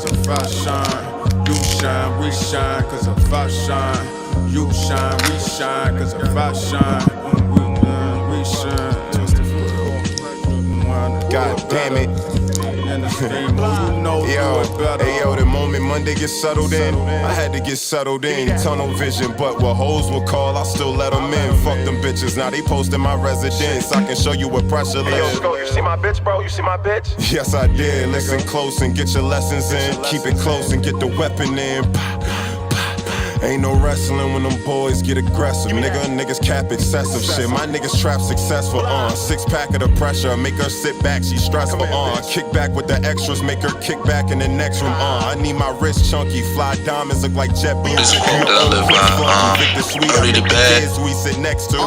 cause if I shine, you shine, we shine, cause if I shine, you shine, we shine, cause if I shine, we shine. God damn it. Yo, the moment Monday gets settled in, I had to get settled in. Tunnel vision, but what hoes will call, I still let them in. Fuck them bitches, now they posting my residence. I can show you what pressure lives. Hey, yo, Sco, you see my bitch, bro? You see my bitch? Yes, I did. Listen close and get your lessons in. Keep it close and get the weapon in. Ain't no wrestling when them boys get aggressive. Niggas cap excessive shit. My niggas trap successful. Six pack of the pressure. Make her sit back, she stressful. Kick back with the extras. Make her kick back in the next room. I need my wrist chunky. Fly diamonds look like jet blue. This is that I live by. Early to bed. Kids we sit next to.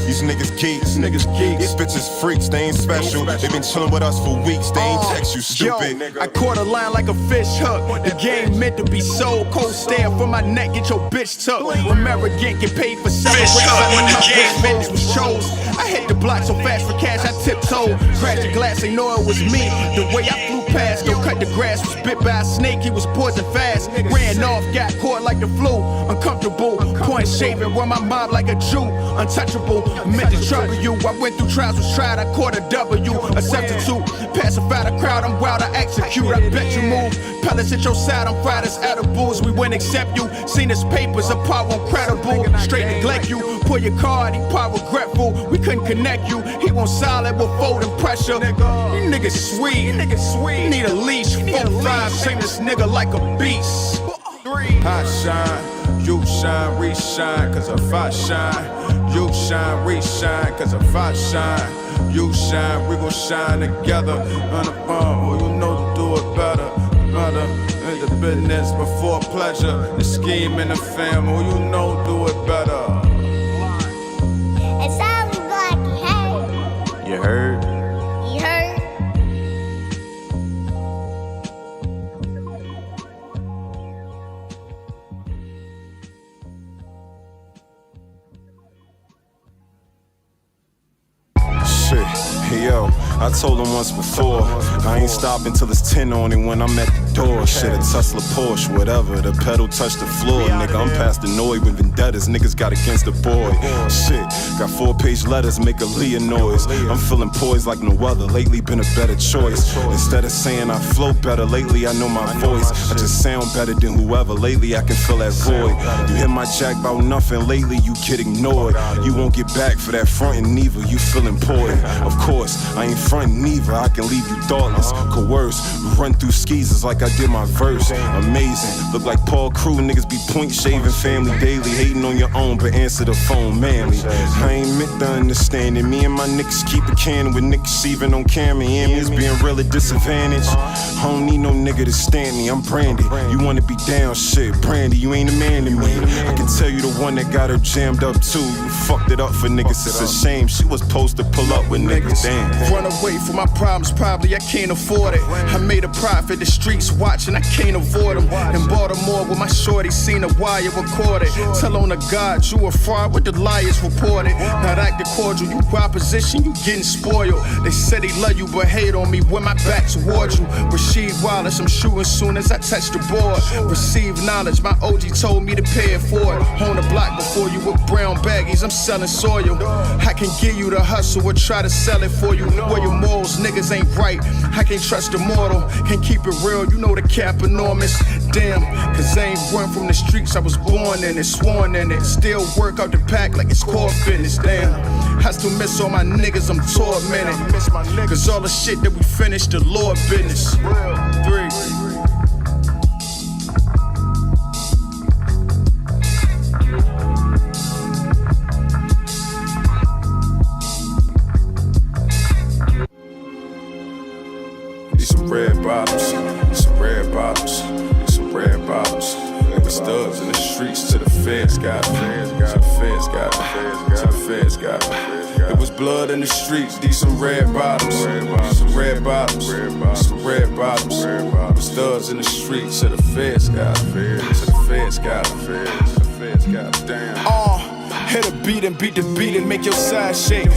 These niggas geeks. These bitches freaks. They ain't special. They been chilling with us for weeks. They ain't text you, stupid. Yo, I caught a line like a fish hook. The game meant to be so cold. Stare from my neck. Get your bitch took. Remember again, get paid for celebrating. My bitch was chose. I hit the block so fast for cash, I tiptoed. Crash the glass, they know it was me. The way I flew past, go cut the grass. Was bit by a snake, he was poison fast. Ran off, got caught like the flu. Uncomfortable, point shaving, run my mob like a Jew. Untouchable, meant to trouble you. I went through trials, was tried, I caught a W. A substitute, pacify the crowd, I'm wild, I execute. I bet you move. Pellets at your side, I'm fried as edibles. We wouldn't accept you. Seen his papers, a power incredible. Straight neglect you, pull your card, he power regretful. We couldn't connect you, he won't solid with folding pressure. You niggas sweet, need a leash. 4-5, train this nigga like a beast. I shine, you shine, we shine, cause if I shine, you shine, we shine, cause if I shine, you shine, we gon' shine together. On the phone, you know to do it better. In the business before pleasure, the scheme in the family, you know do it better. It sounds like you heard. You heard? You heard? Shit, hey yo, I told him once before, I ain't stopping till it's 10 on it when I'm at the door. Shit, a Tesla, Porsche, whatever, the pedal touch the floor. Nigga, I'm past the noise with vendettas, niggas got against the boy. Shit, got 4-page letters, make a Leah noise. I'm feeling poised like no other, lately been a better choice. Instead of saying I flow better, lately I know my voice. I just sound better than whoever, lately I can fill that void. You hit my jack about nothing, lately you get ignored. You won't get back for that frontin' neither, you feel important. Of course, I ain't frontin' neither, I can leave you thoughtless, coerced, run through skeezers like I did my verse. Amazing, look like Paul Crew, niggas be point shaving family daily, hating on your own, but answer the phone manly. I ain't meant to understand it, me and my niggas keep a can with niggas even on camera, and it's being real at disadvantage. I don't need no nigga to stand me, I'm Brandy. You wanna be down, shit, Brandy, you ain't a man to me. I can tell you the one that got her jammed up too. You fucked it up for niggas, it's a shame. She was supposed to pull up with niggas, damn. Run away from my problems, probably I can't afford it. I made a profit, the streets watching, I can't avoid them. In Baltimore with my shorty, seen a wire recorded. Tell on the God, you a fraud, what the liars reported. Not acting cordial, you opposition, you getting spoiled. They said they love you, but hate on me when my back's towards you. Rasheed Wallace, I'm shooting soon as I touch the board. Receive knowledge, my OG told me to pay it forward. On the block before you with brown baggies, I'm selling soil. I can give you the hustle or try to sell it for you. Where your morals, niggas ain't right. I can't trust the mortal, can't keep it real, you know the cap enormous. Damn, cause I ain't run from the streets, I was born in it, sworn in it. Still work out the pack like it's core fitness, damn. I still miss all my niggas, I'm tormented. Cause all the shit that we finished, the Lord business. 3. Red bottoms, some red bottoms, some red bottoms. It was thugs in the streets till the feds got them. Till the feds got them. Till the feds got them. It was blood in the streets, these some red bottoms, some red bottoms, some red bottoms. It was thugs in the streets till the feds got them. Till the feds got them. Till the feds got them. Damn. Hit a beat and beat the beat and make your side shake.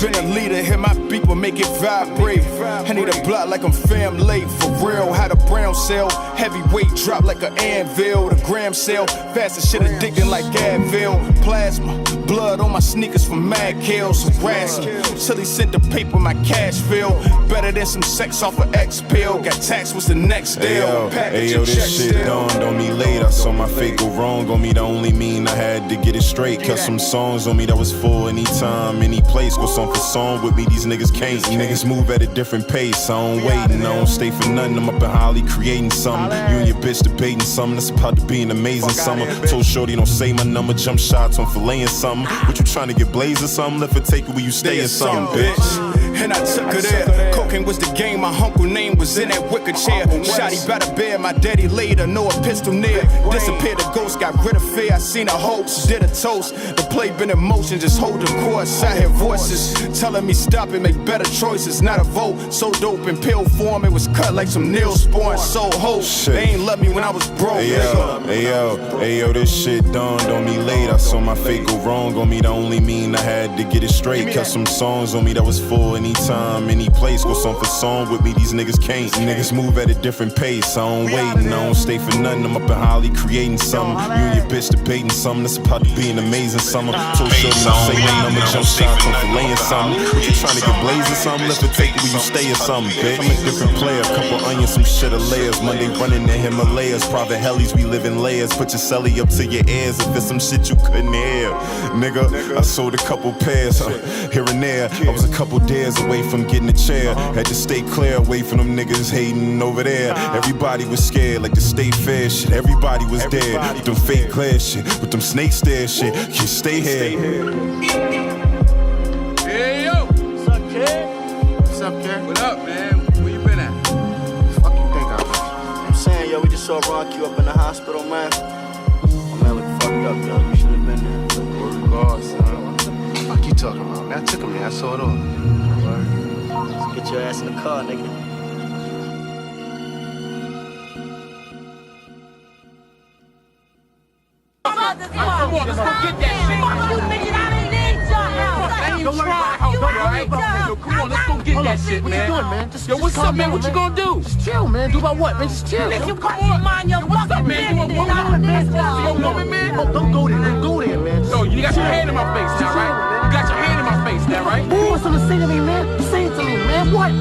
Been a leader, hit my beeper, make it vibrate. I need a block like I'm fam late, for real. How the brown cell, heavyweight drop like an anvil. The gram cell, fast as shit addicting like Advil. Plasma, blood on my sneakers from mad kills. Harassing, till he sent the paper, my cash feel better than some sex off of X pill. Got taxed, what's the next deal? Ayo, this shit dawned on me late. I saw my fate go wrong on me, that only mean I had to get it straight. Cut some songs on me that was for any time, any place. Go song for song with me, these niggas can't. Niggas move at a different pace. I don't wait and I don't stay for nothing. I'm up in Holly creating something. You and your bitch debating something. That's about to be an amazing summer. Told Shorty don't say my number. Jump shots on filleting something. What you trying to get blazed or something? Left it take it where you stay or something, bitch. And I took her there. Cocaine was the game, my uncle name was in that wicker chair. Shotty by the bed, my daddy laid her, know a pistol near. Disappeared the ghost, got rid of fear. I seen a hoax, did a toast. The play been in motion, just hold the course. I hear voices telling me stop and make better choices. Not a vote, so dope in pill form. It was cut like some Neosporin, so hope. They ain't love me when I was broke. Ayo, this shit dawned on me late. I saw my fate go wrong on me, that only mean I had to get it straight. Cut some songs on me that was for any time, any place. Go song for song with me, these niggas can't. Niggas move at a different pace. I don't wait and I don't stay for nothing. I'm up in Holly creating something. You and your bitch debating something. That's about to be an amazing summer. Told Shorty don't say my number. Jump shots on filleting something. What you trying to get blazed or something? Left it take it where you stay or something, bitch. I'm a different player. Couple onions, some shit of layers. Monday running the Himalayas. Private helis, we live in layers. Put your celly up to your ears if there's some shit you couldn't hear. Nigga, I sold a couple pairs here and there. I was a couple days away from getting a chair. Had to stay clear away from them niggas hating over there. Everybody was scared like the state fair shit. Everybody was dead with them fake glare shit, with them snake stare shit. You stay here. Hey yo! What's up, kid? What's up, kid? What up, man? Where you been at? Fuck you think I was? I'm saying, yo, we just saw Ron Q up in the hospital, man. My man look fucked up, yo. You should have been there. Word God, son. What the fuck you talking about, man? I took him there. I saw it all. Let's get your ass in the car, nigga. Come on, let's go get that shit. Fuck you, nigga. I don't need your help. Don't worry about how good, alright? Yo, come on, let's go get that shit, man. What you doing, man? Yo, what's up, man? What you gonna do? Just chill, man. Do about what, man? Just chill. Nigga, You come on. mind your What's up, fucking man? You business. want I don't need You a your woman, man? Oh, don't go there. Don't go there, man. Yo, you got your hand in my face now, right? You got your hand in my face now, right? You want something to say to me, man? Say it to me, man. What?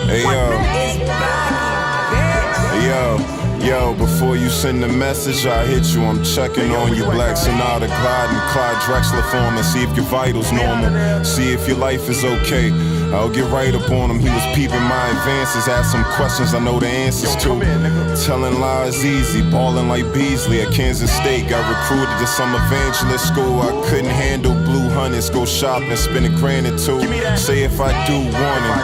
Hey, What, yo. man? Yo, before you send the message, I hit you. I'm checking on you. Black Sonata, gliding, Clyde Drexler form, and see if your vitals normal. See if your life is okay. I'll get right up on him. He was peeping my advances. Ask some questions I know the answers to. Telling lies easy, balling like Beasley at Kansas State. Got recruited to some evangelist school. I couldn't handle blue hunters. Go shopping, spend $1,000 or $2. Say if I do want him.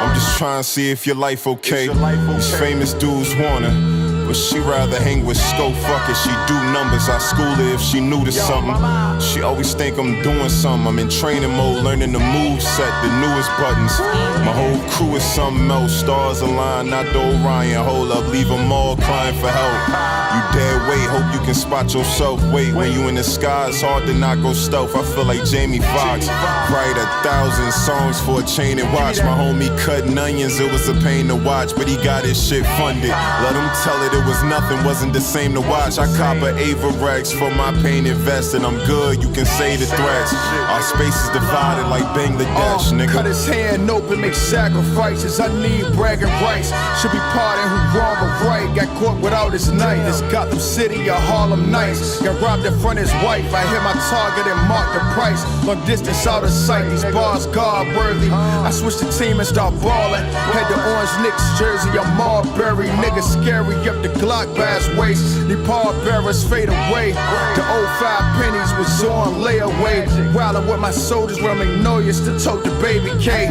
I'm just trying to see if your life okay. These famous dudes want her. But she rather hang with Sco, fuck it, she do numbers. I school her if she new to something. She always think I'm doing something. I'm in training mode, learning the move set, the newest buttons. My whole crew is something else. Stars align, not the Orion. Hold up, leave them all crying for help. You dead weight, hope you can spot yourself. Wait, when you in the sky, it's hard to not go stealth. I feel like Jamie Foxx. Write 1,000 songs for a chain and watch. My homie cutting onions, it was a pain to watch, but he got his shit funded. Let him tell it was nothing, wasn't the same to watch. I cop a Ava Rex for my pain invested. I'm good, you can say the threats. Our space is divided like Bangladesh, nigga. Cut his hand open, make sacrifices. I need bragging rights. Should be parting who wrong or right. Got caught without his knife. It's Gotham City or Harlem Nights. Got robbed in front of his wife. I hit my target and marked the price. Long distance out of sight. These bars guard worthy. I switched the team and start balling. Had the orange Knicks jersey. I'm Marbury. Nigga scary up the Glock by his waist. The pallbearers fade away. The old 5 pennies was on layaway. Wildin' with my soldiers where I'm ignorant to tote the baby K.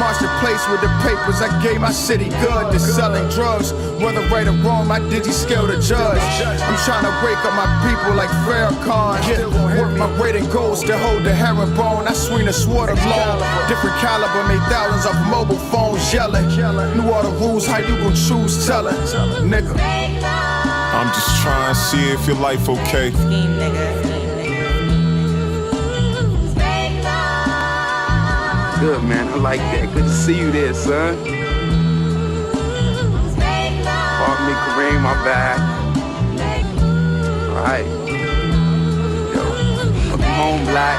Marched the place with the papers. I gave my city good to selling drugs. Whether right or wrong, my digi-scale the judge. I'm trying to wake up my people like Farrakhan. Work my weight in goals to hold the herringbone. I swing the sword alone. Different caliber, made thousands of mobile phones yelling. Knew all the rules, how you gon' choose telling. Nigga. I'm just trying to see if your life okay. good, man. I like that. Good to see you there, son. Pardon me, Kareem, my bad. All right. Yo, welcome home, Black.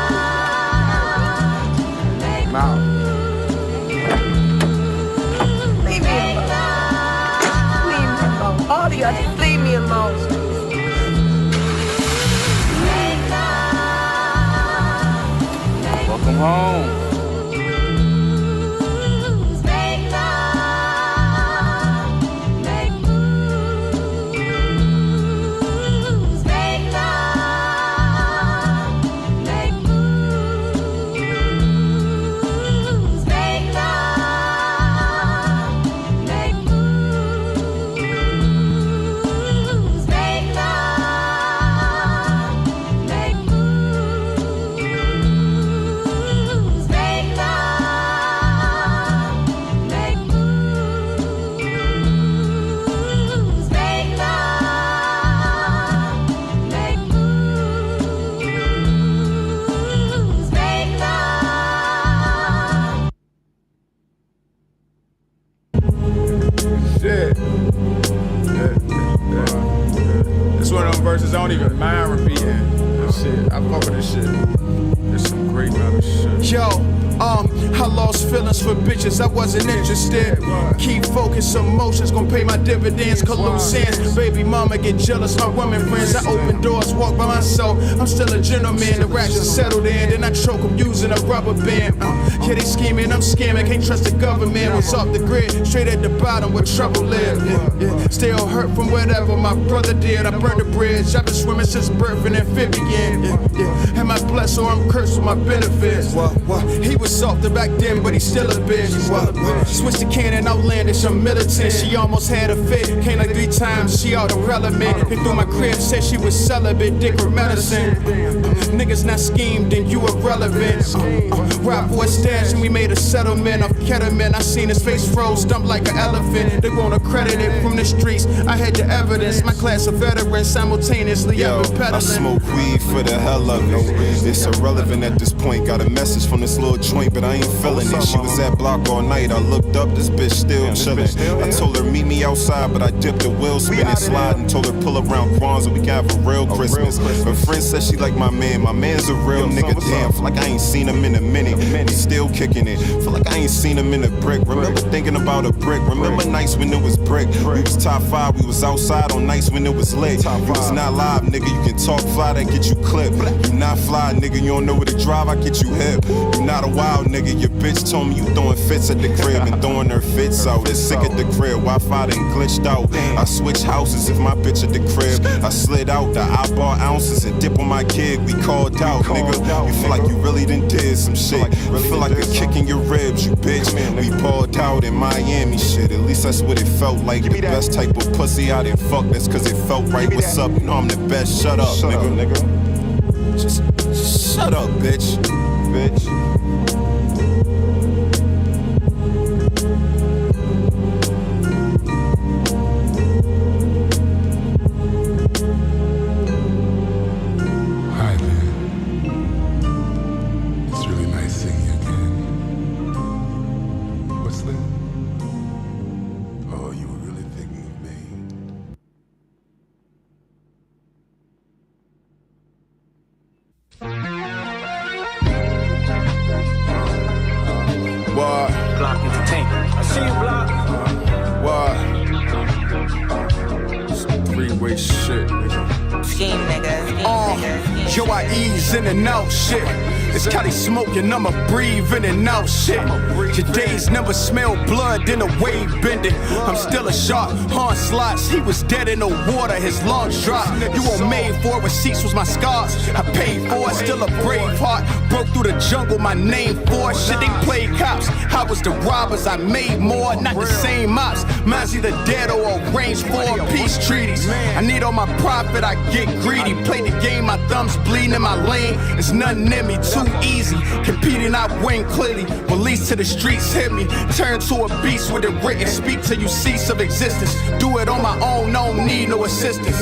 I'm out. Leave me alone. Leave me alone. All of y'all, just leave me alone. Welcome home. Verses I don't even mind repeating. This shit, I fuck with this shit. There's some great other shit. Yo, I lost feelings for bitches, I wasn't interested. Keep focused, emotions gon' pay my dividends. Collusions, baby mama get jealous, my women friends. I open doors, walk by myself. I'm still a gentleman, the racks are settled in. Then I choke them using a rubber band. Yeah, they scheming, I'm scamming, can't trust the government. Was off the grid, straight at the bottom where trouble live. Yeah. Still hurt from whatever my brother did. I burned the bridge, I've been swimming since birth and amphibian. Yeah. Am I blessed or I'm cursed with my benefits? He was softer back then, but he's still a bitch. Switched the cannon, outlandish, I'm militant. She almost had a fit, came like 3 times, she all irrelevant. Came through my crib, said she was celibate, dick or medicine. Niggas not schemed, then you irrelevant. Rap for a stash and we made a settlement of ketamine. I seen his face froze, stumped like an elephant. They won't accredit it from the streets. I had the evidence, my class of veterans simultaneously. Yo, I smoke weed for the hell of it. It's irrelevant at this point. Got a message from this little joint, but I ain't feeling it. She was at block all night. I looked up, this bitch still chillin'. I told her meet me outside, but I dipped the wheel, spinning slide, and told her pull around Kwanzaa, we can have a real Christmas. Her friend said she like my man. My man's a real nigga. Damn, feel like I ain't seen him in a minute. He still kicking it. Feel like I ain't seen him in a brick. Remember thinking about a brick. Remember nights when it was brick. We was top 5. We was outside on nights when it was lit. You was not live, nigga. You can talk fly, that get you clipped. You not fly, nigga. You don't know where to drive, I get you hip. You not a wild nigga. Your bitch told me you throwing fits at the crib and throwing her fits out. It's sick at the crib. Wi-Fi done glitched out. I switch houses if my bitch at the crib. I slid out. I bought ounces and dip on my kid. We called out, nigga. You feel like you really done did some shit. You feel like a kick in your ribs, you bitch. We balled out in Miami shit. At least that's what it felt like. The best type of pussy I done fuck. That's cause it felt right. What's up? You know I'm the best. Shut up, nigga. Just shut up, bitch. Hi, man. It's really nice seeing you again. What's that? Oh, you were really thinking of me. What? Block entertainment. I see you, Block. What? Some 3-way shit, nigga. Scheme, nigga. Yo, I ease in and out shit. It's Cali smoking, I'ma breathe in and out shit. Your days never smell blood, then a wave bending. I'm still a shark, Han slots. He was dead in the water, his lungs dropped. You were made for it, receipts was my scars. I paid for it, still a brave heart. Broke through the jungle, my name for it. Shit, they played cops. I was the robbers, I made more, not the same ops. Mine's either dead or arranged for peace treaties. I need all my profit, I get greedy. Play the game, my thumbs bleeding in my lane. It's nothing in me, too easy. Competing, I win clearly. Release to the streets, hit me. Turn to a beast with it written. Speak till you cease of existence. Do it on my own, don't need no assistance.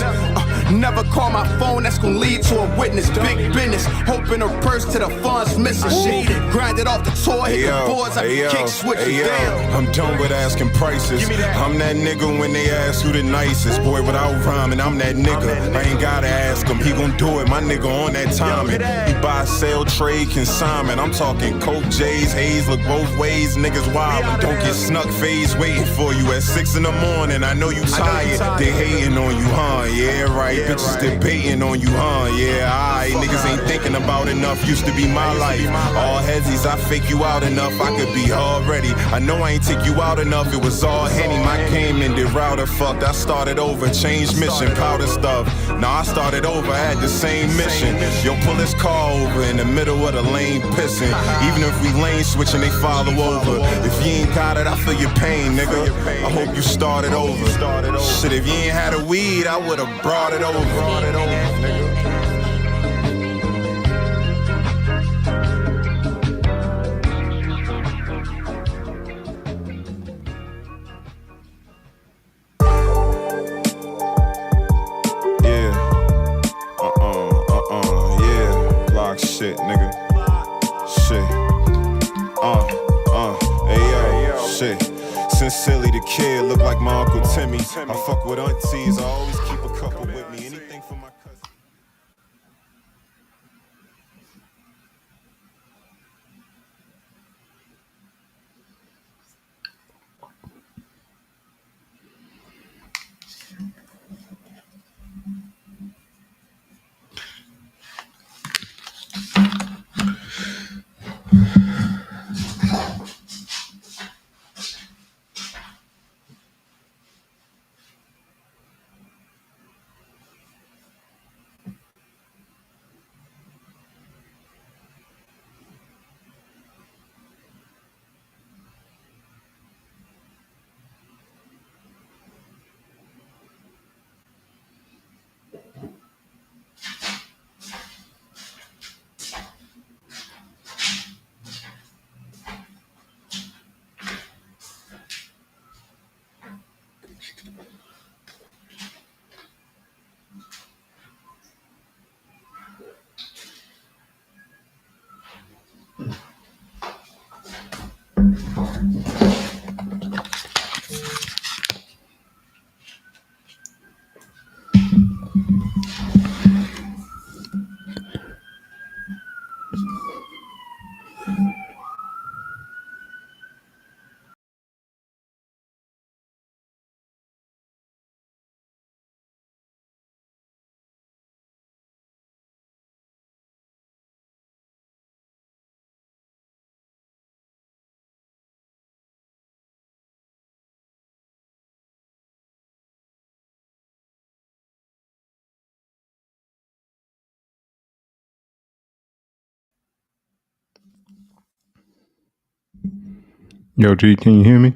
Never call my phone, that's gonna lead to a witness. Big business, hoping a purse to the funds missing. Shit, grinded off the tour, hit the boards, I kick switch down. I'm done with asking prices. I'm that nigga when they ask who the nicest. Boy, without rhyming, I'm that nigga. I ain't gotta ask him, he gon' do it. My nigga on that timing. He buy, sell, trade, consignment. I'm talking Coke, J's, Haze, look both ways. Niggas wildin', don't get snuck phase waiting for you at 6 in the morning. I know you tired, they hating on you, huh? Yeah, right. Bitches debating on you, huh? Yeah, alright. Niggas ain't thinking about enough. Used to be my life. All headzies, I fake you out enough. I could be already. I know I ain't take you out enough. It was all Henny. My game ended router fucked. I started over, changed mission, powder stuff. Now I started over, had the same mission. Yo, pull this car over in the middle of the lane pissing. Even if we lane switching, they follow over. If you ain't got it, I feel your pain, nigga. I hope you started over. Shit, if you ain't had a weed, I would've brought it over. Nigga. Shit, nigga. Shit. Hey, yo. Shit. Sincerely, the kid look like my Uncle Timmy. I fuck with aunties, I always keep a couple with me. Anything for my cousin. Yo, G, can you hear me?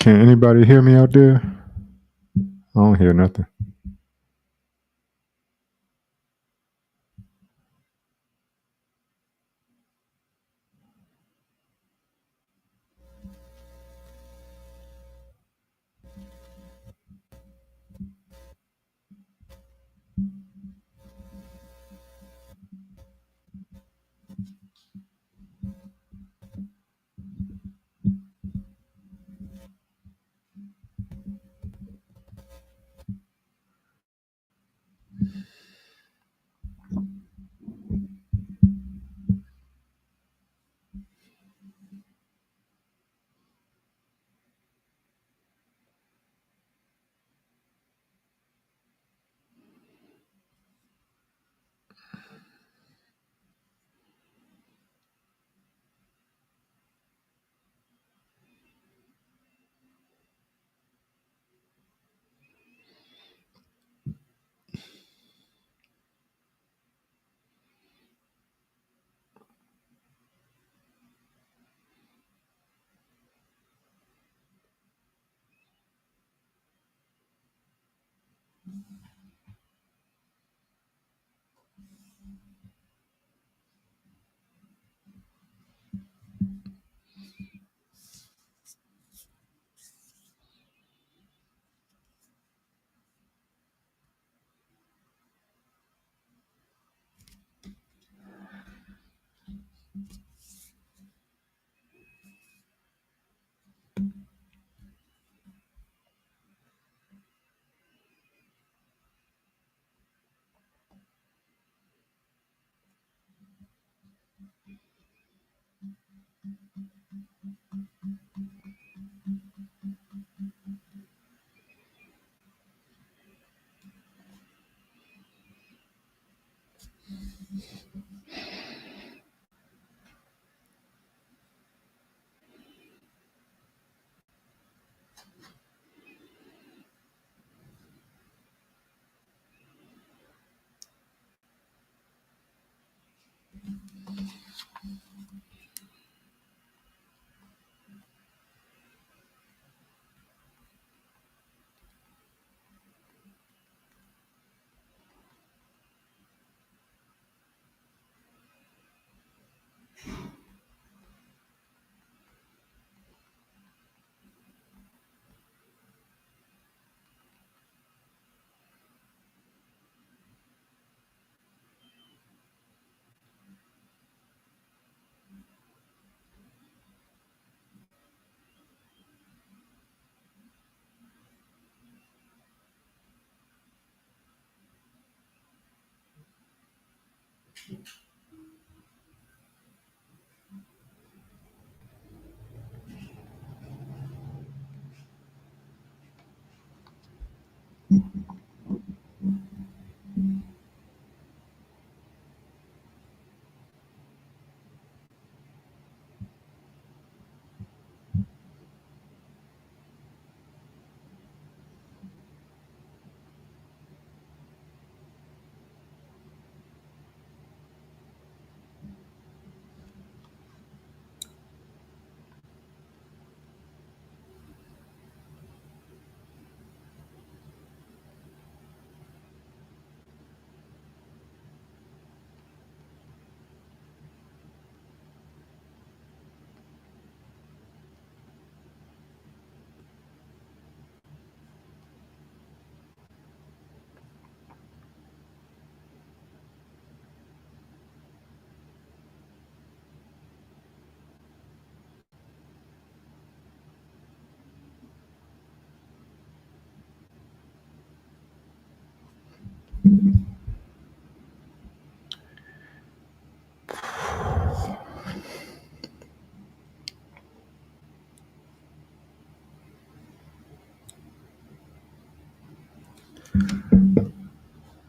Can anybody hear me out there? I don't hear nothing.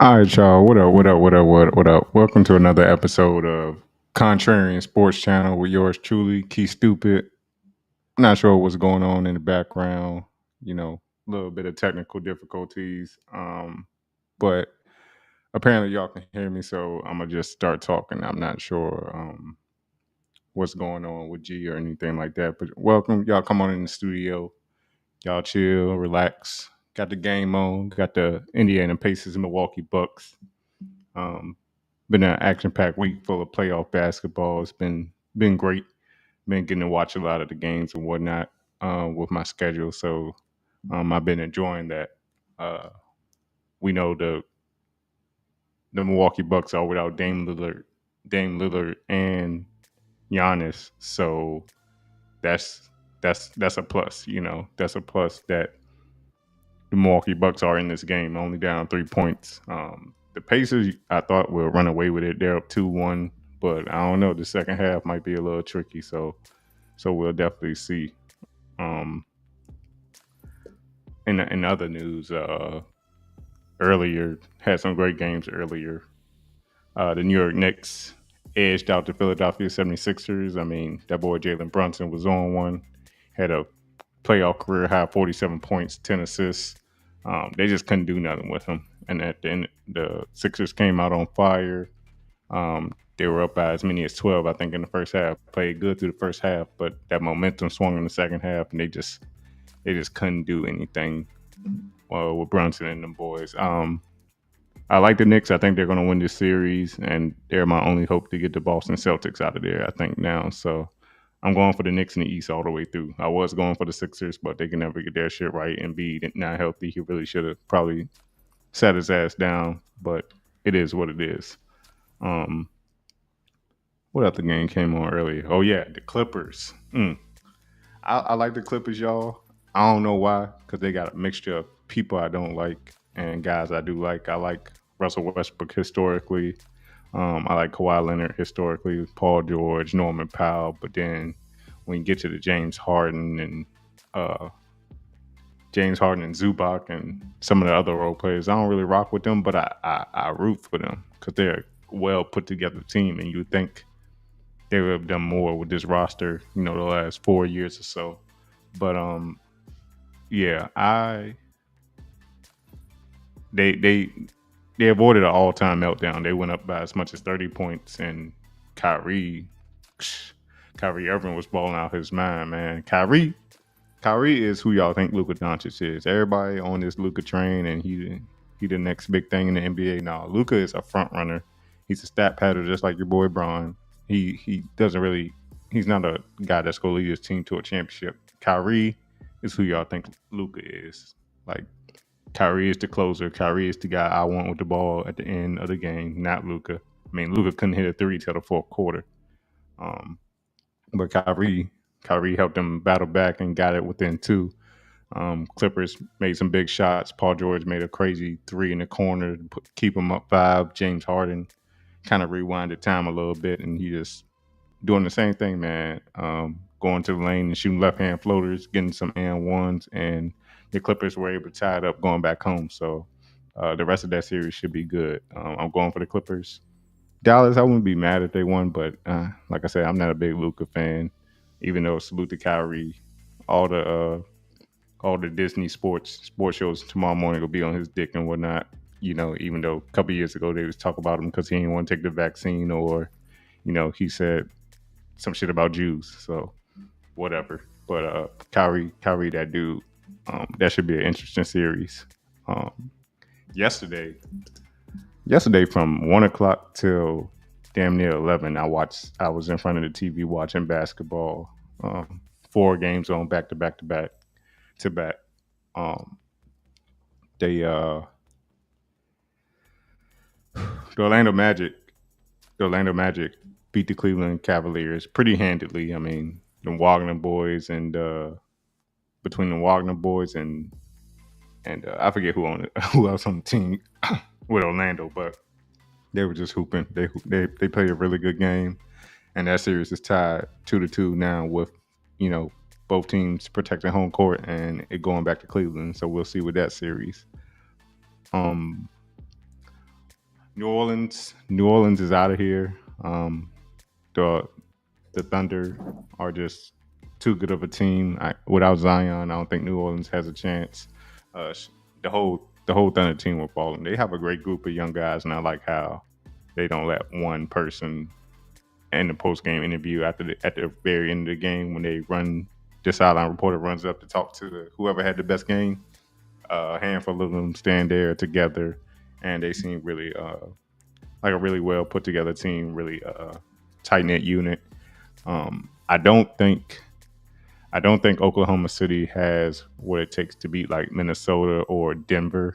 All right, y'all. What up? What up? What up? What up? Welcome to another episode of Contrarian Sports Channel with yours truly, Key Stupid. Not sure what's going on in the background. A little bit of technical difficulties. But apparently y'all can hear me, so I'm gonna just start talking. I'm not sure what's going on with G or anything like that. But welcome, y'all. Come on in the studio. Y'all chill, relax. Got the game on. Got the Indiana Pacers and Milwaukee Bucks. Been an action-packed week full of playoff basketball. It's been great. Been getting to watch a lot of the games and whatnot with my schedule. So I've been enjoying that. We know the Milwaukee Bucks are without Dame Lillard and Giannis. So that's a plus. That's a plus that the Milwaukee Bucks are in this game, only down 3 points. The Pacers, I thought, will run away with it. They're up 2-1, but I don't know. The second half might be a little tricky, so we'll definitely see. In other news, earlier had some great games earlier. The New York Knicks edged out the Philadelphia 76ers. I mean, that boy Jalen Brunson was on one, had a playoff career high 47 points, 10 assists. They just couldn't do nothing with him. And at the end, the Sixers came out on fire. They were up by as many as 12, I think, in the first half. Played good through the first half, but that momentum swung in the second half, and they just couldn't do anything with Brunson and them boys. I like the Knicks. I think they're going to win this series, and they're my only hope to get the Boston Celtics out of there, I think, now. So I'm going for the Knicks in the East all the way through. I was going for the Sixers, but they can never get their shit right. Embiid not healthy. He really should have probably sat his ass down, but it is what it is. What other game came on earlier? Oh, yeah, the Clippers. I like the Clippers, y'all. I don't know why, because they got a mixture of people I don't like and guys I do like. I like Russell Westbrook historically. I like Kawhi Leonard historically, Paul George, Norman Powell. But then when you get to the James Harden and Zubac and some of the other role players, I don't really rock with them, but I root for them because they're a well put together team, and you would think they would have done more with this roster, the last 4 years or so. But yeah, they avoided an all-time meltdown. They went up by as much as 30 points, and Kyrie Irving was balling out his mind, man. Kyrie is who y'all think Luka Doncic is. Everybody on this Luka train, and he the next big thing in the NBA. Now, Luka is a front runner. He's a stat pattern just like your boy Bron. He doesn't really. He's not a guy that's gonna lead his team to a championship. Kyrie is who y'all think Luka is. Like, Kyrie is the closer. Kyrie is the guy I want with the ball at the end of the game, not Luka. I mean, Luka couldn't hit a three till the fourth quarter. But Kyrie helped them battle back and got it within two. Clippers made some big shots. Paul George made a crazy three in the corner to keep them up 5. James Harden kind of rewinded time a little bit, and he just doing the same thing, man. Going to the lane and shooting left hand floaters, getting some and ones, and the Clippers were able to tie it up going back home. So the rest of that series should be good. I'm going for the Clippers. Dallas, I wouldn't be mad if they won, but like I said, I'm not a big Luka fan. Even though salute to Kyrie, all the Disney sports shows tomorrow morning will be on his dick and whatnot. You know, even though a couple years ago they was talk about him because he didn't want to take the vaccine, or he said some shit about Jews. So whatever. But Kyrie, that dude, that should be an interesting series. Yesterday from 1:00 till damn near 11, I was in front of the TV watching basketball. 4 games on back to back. The Orlando Magic beat the Cleveland Cavaliers pretty handedly. I mean, the Wagner boys and between the Wagner boys and I forget who else on the team with Orlando, but they were just hooping. They played a really good game, and that series is tied 2-2 now with both teams protecting home court and it going back to Cleveland. So we'll see with that series. New Orleans is out of here. The Thunder are just too good of a team. Without Zion, I don't think New Orleans has a chance. The whole Thunder team will fall. They have a great group of young guys, and I like how they don't let one person in the post game interview at the very end of the game when the sideline reporter runs up to talk to whoever had the best game. A handful of them stand there together, and they seem really like a really well put together team, really tight knit unit. I don't think Oklahoma City has what it takes to beat like Minnesota or Denver,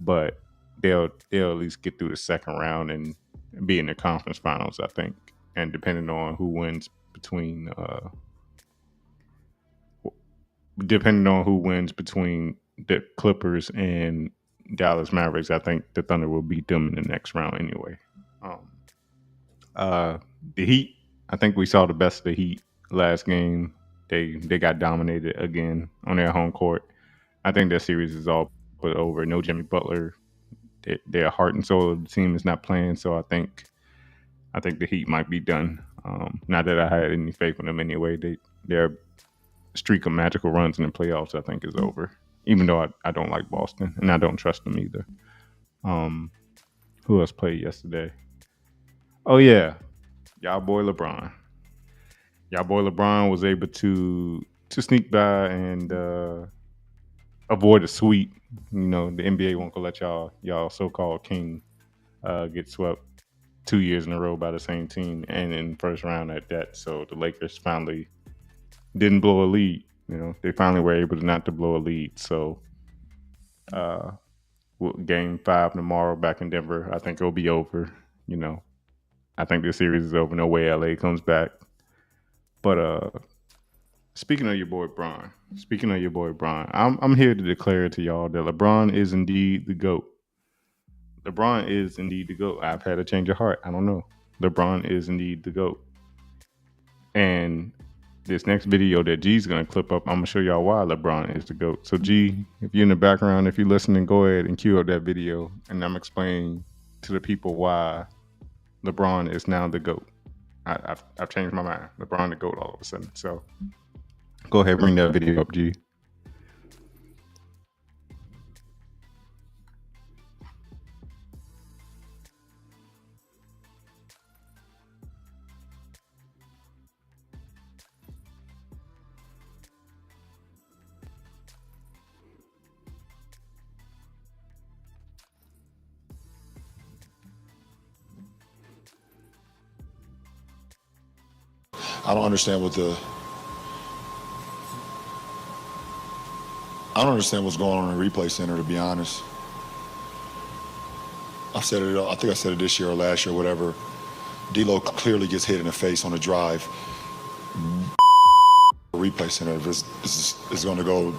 but they'll at least get through the second round and be in the conference finals, I think. And depending on who wins between the Clippers and Dallas Mavericks, I think the Thunder will beat them in the next round anyway. The Heat, I think we saw the best of the Heat last game. They got dominated again on their home court. I think that series is all but over. No Jimmy Butler. Their heart and soul of the team is not playing, so I think the Heat might be done. Not that I had any faith in them anyway. Their streak of magical runs in the playoffs, I think, is over. Even though I don't like Boston, and I don't trust them either. Who else played yesterday? Oh, yeah. Y'all boy LeBron. Was able to sneak by and avoid a sweep. The NBA won't let y'all so-called king get swept 2 years in a row by the same team and in first round at that. So the Lakers finally didn't blow a lead. They finally were able not to blow a lead. So game 5 tomorrow back in Denver, I think it'll be over. I think this series is over. No way LA comes back. But speaking of your boy Bron, I'm here to declare to y'all that LeBron is indeed the GOAT. LeBron is indeed the GOAT. I've had a change of heart. I don't know. LeBron is indeed the GOAT. And this next video that G's going to clip up, I'm going to show y'all why LeBron is the GOAT. So G, if you're in the background, if you're listening, go ahead and cue up that video. And I'm explaining to the people why LeBron is now the GOAT. I've changed my mind. LeBron the GOAT all of a sudden. So go ahead, bring that video up, G. I don't understand what's going on in the replay center, to be honest. I think I said it this year or last year, whatever. D'Lo clearly gets hit in the face on a drive. Replay center, if it's going to go,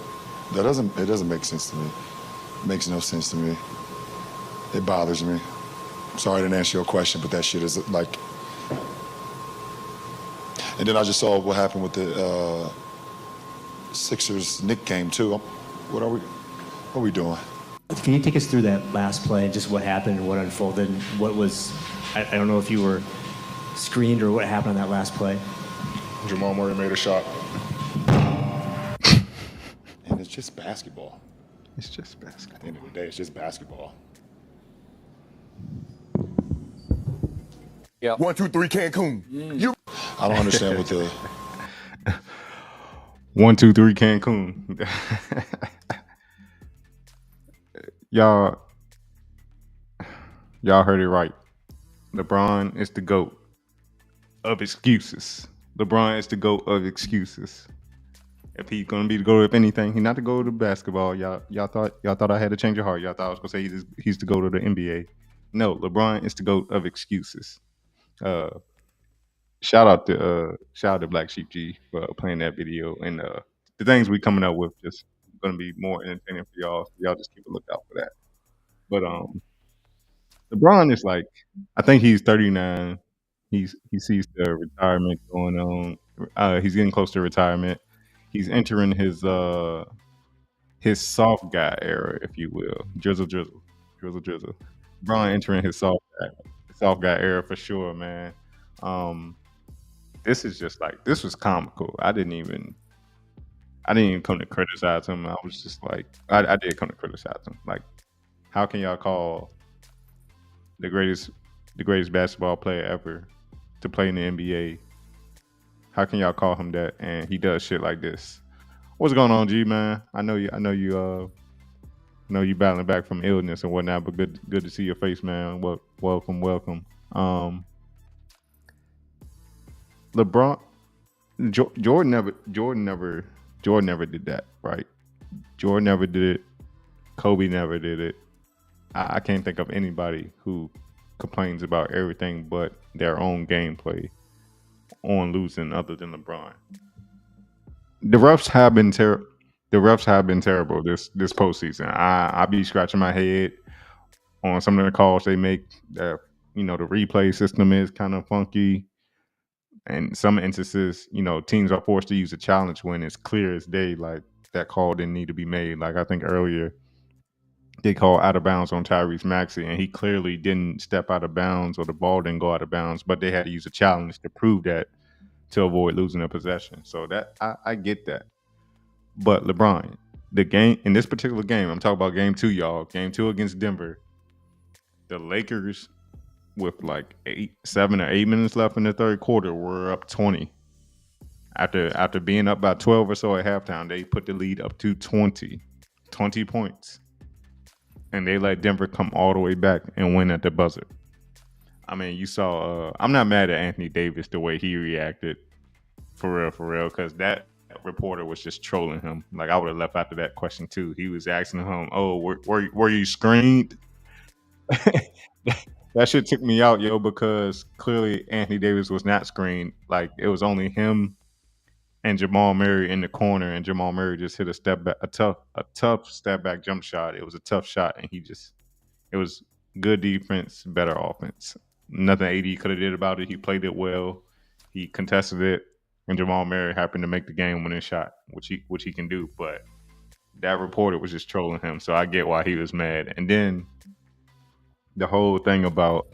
it doesn't make sense to me. It makes no sense to me. It bothers me. Sorry I didn't answer your question, but that shit is like. And then I just saw what happened with the Sixers Knick game too. What are we doing? Can you take us through that last play and just what happened and what unfolded? And what was, I don't know if you were screened or what happened on that last play. Jamal Murray made a shot. And it's just basketball. It's just basketball. At the end of the day, it's just basketball. Yeah. 1, 2, 3, Cancun. I don't understand what the 1, 2, 3 Cancun. Y'all heard it right. LeBron is the GOAT of excuses. LeBron is the GOAT of excuses. If he's gonna be the GOAT of anything, he's not the GOAT of basketball. Y'all thought I had to change your heart. Y'all thought I was gonna say he's the GOAT of the NBA. No, LeBron is the GOAT of excuses. Shout out to Black Sheep G for playing that video, and the things we coming up with just gonna be more entertaining for y'all. So y'all just keep a lookout for that. But LeBron is like, I think he's 39. He sees the retirement going on. He's getting close to retirement. He's entering his soft guy era, if you will. Drizzle. LeBron entering his soft guy era for sure, man. This is just like, this was comical. I didn't even come to criticize him. I was just like, I did come to criticize him. Like, how can y'all call the greatest basketball player ever to play in the NBA? How can y'all call him that? And he does shit like this. What's going on, G man? I know you battling back from illness and whatnot, but good to see your face, man. Welcome. LeBron, Jordan never did that, right? Jordan never did it. Kobe never did it. I can't think of anybody who complains about everything but their own gameplay on losing other than LeBron. The refs have been terrible. The refs have been terrible this postseason. I be scratching my head on some of the calls they make. That, the replay system is kind of funky. And some instances, teams are forced to use a challenge when it's clear as day, like that call didn't need to be made. Like I think earlier they called out of bounds on Tyrese Maxey, and he clearly didn't step out of bounds or the ball didn't go out of bounds, but they had to use a challenge to prove that to avoid losing a possession. So that I get that. But LeBron, the game in this particular game, I'm talking about game 2, y'all. Game 2 against Denver. The Lakers, with like 7 or 8 minutes left in the third quarter, were up 20. After being up by 12 or so at halftime, they put the lead up to 20 points. And they let Denver come all the way back and win at the buzzer. I mean, you saw, I'm not mad at Anthony Davis the way he reacted, for real, because that reporter was just trolling him. Like, I would have left after that question too. He was asking him, "Oh, were you screened?" That shit took me out, yo, because clearly Anthony Davis was not screened. Like, it was only him and Jamal Murray in the corner, and Jamal Murray just hit a tough step back jump shot. It was a tough shot, and it was good defense, better offense. Nothing AD could have did about it. He played it well. He contested it, and Jamal Murray happened to make the game-winning shot, which he can do. But that reporter was just trolling him, so I get why he was mad. And then the whole thing about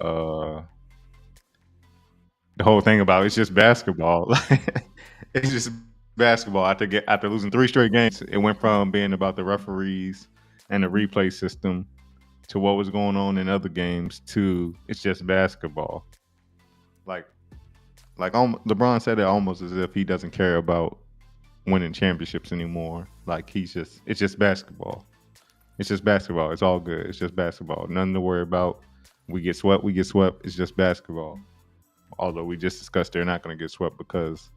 it's just basketball. It's just basketball. After losing 3 straight games, it went from being about the referees and the replay system to what was going on in other games to it's just basketball. Like LeBron said it almost as if he doesn't care about winning championships anymore. Like it's just basketball. It's just basketball. It's all good. It's just basketball. Nothing to worry about. We get swept. It's just basketball. Although we just discussed they're not going to get swept because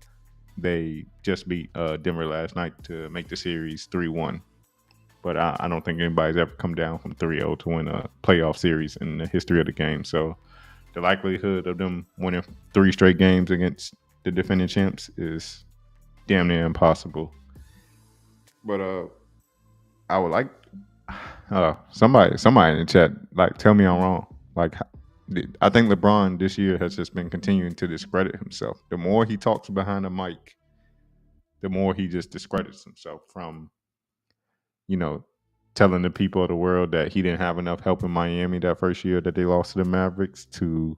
they just beat Denver last night to make the series 3-1. But I don't think anybody's ever come down from 3-0 to win a playoff series in the history of the game. So the likelihood of them winning 3 straight games against the defending champs is damn near impossible. But I would like somebody in the chat, like, tell me I'm wrong. Like, I think LeBron this year has just been continuing to discredit himself. The more he talks behind the mic, the more he just discredits himself from, telling the people of the world that he didn't have enough help in Miami that first year that they lost to the Mavericks, to,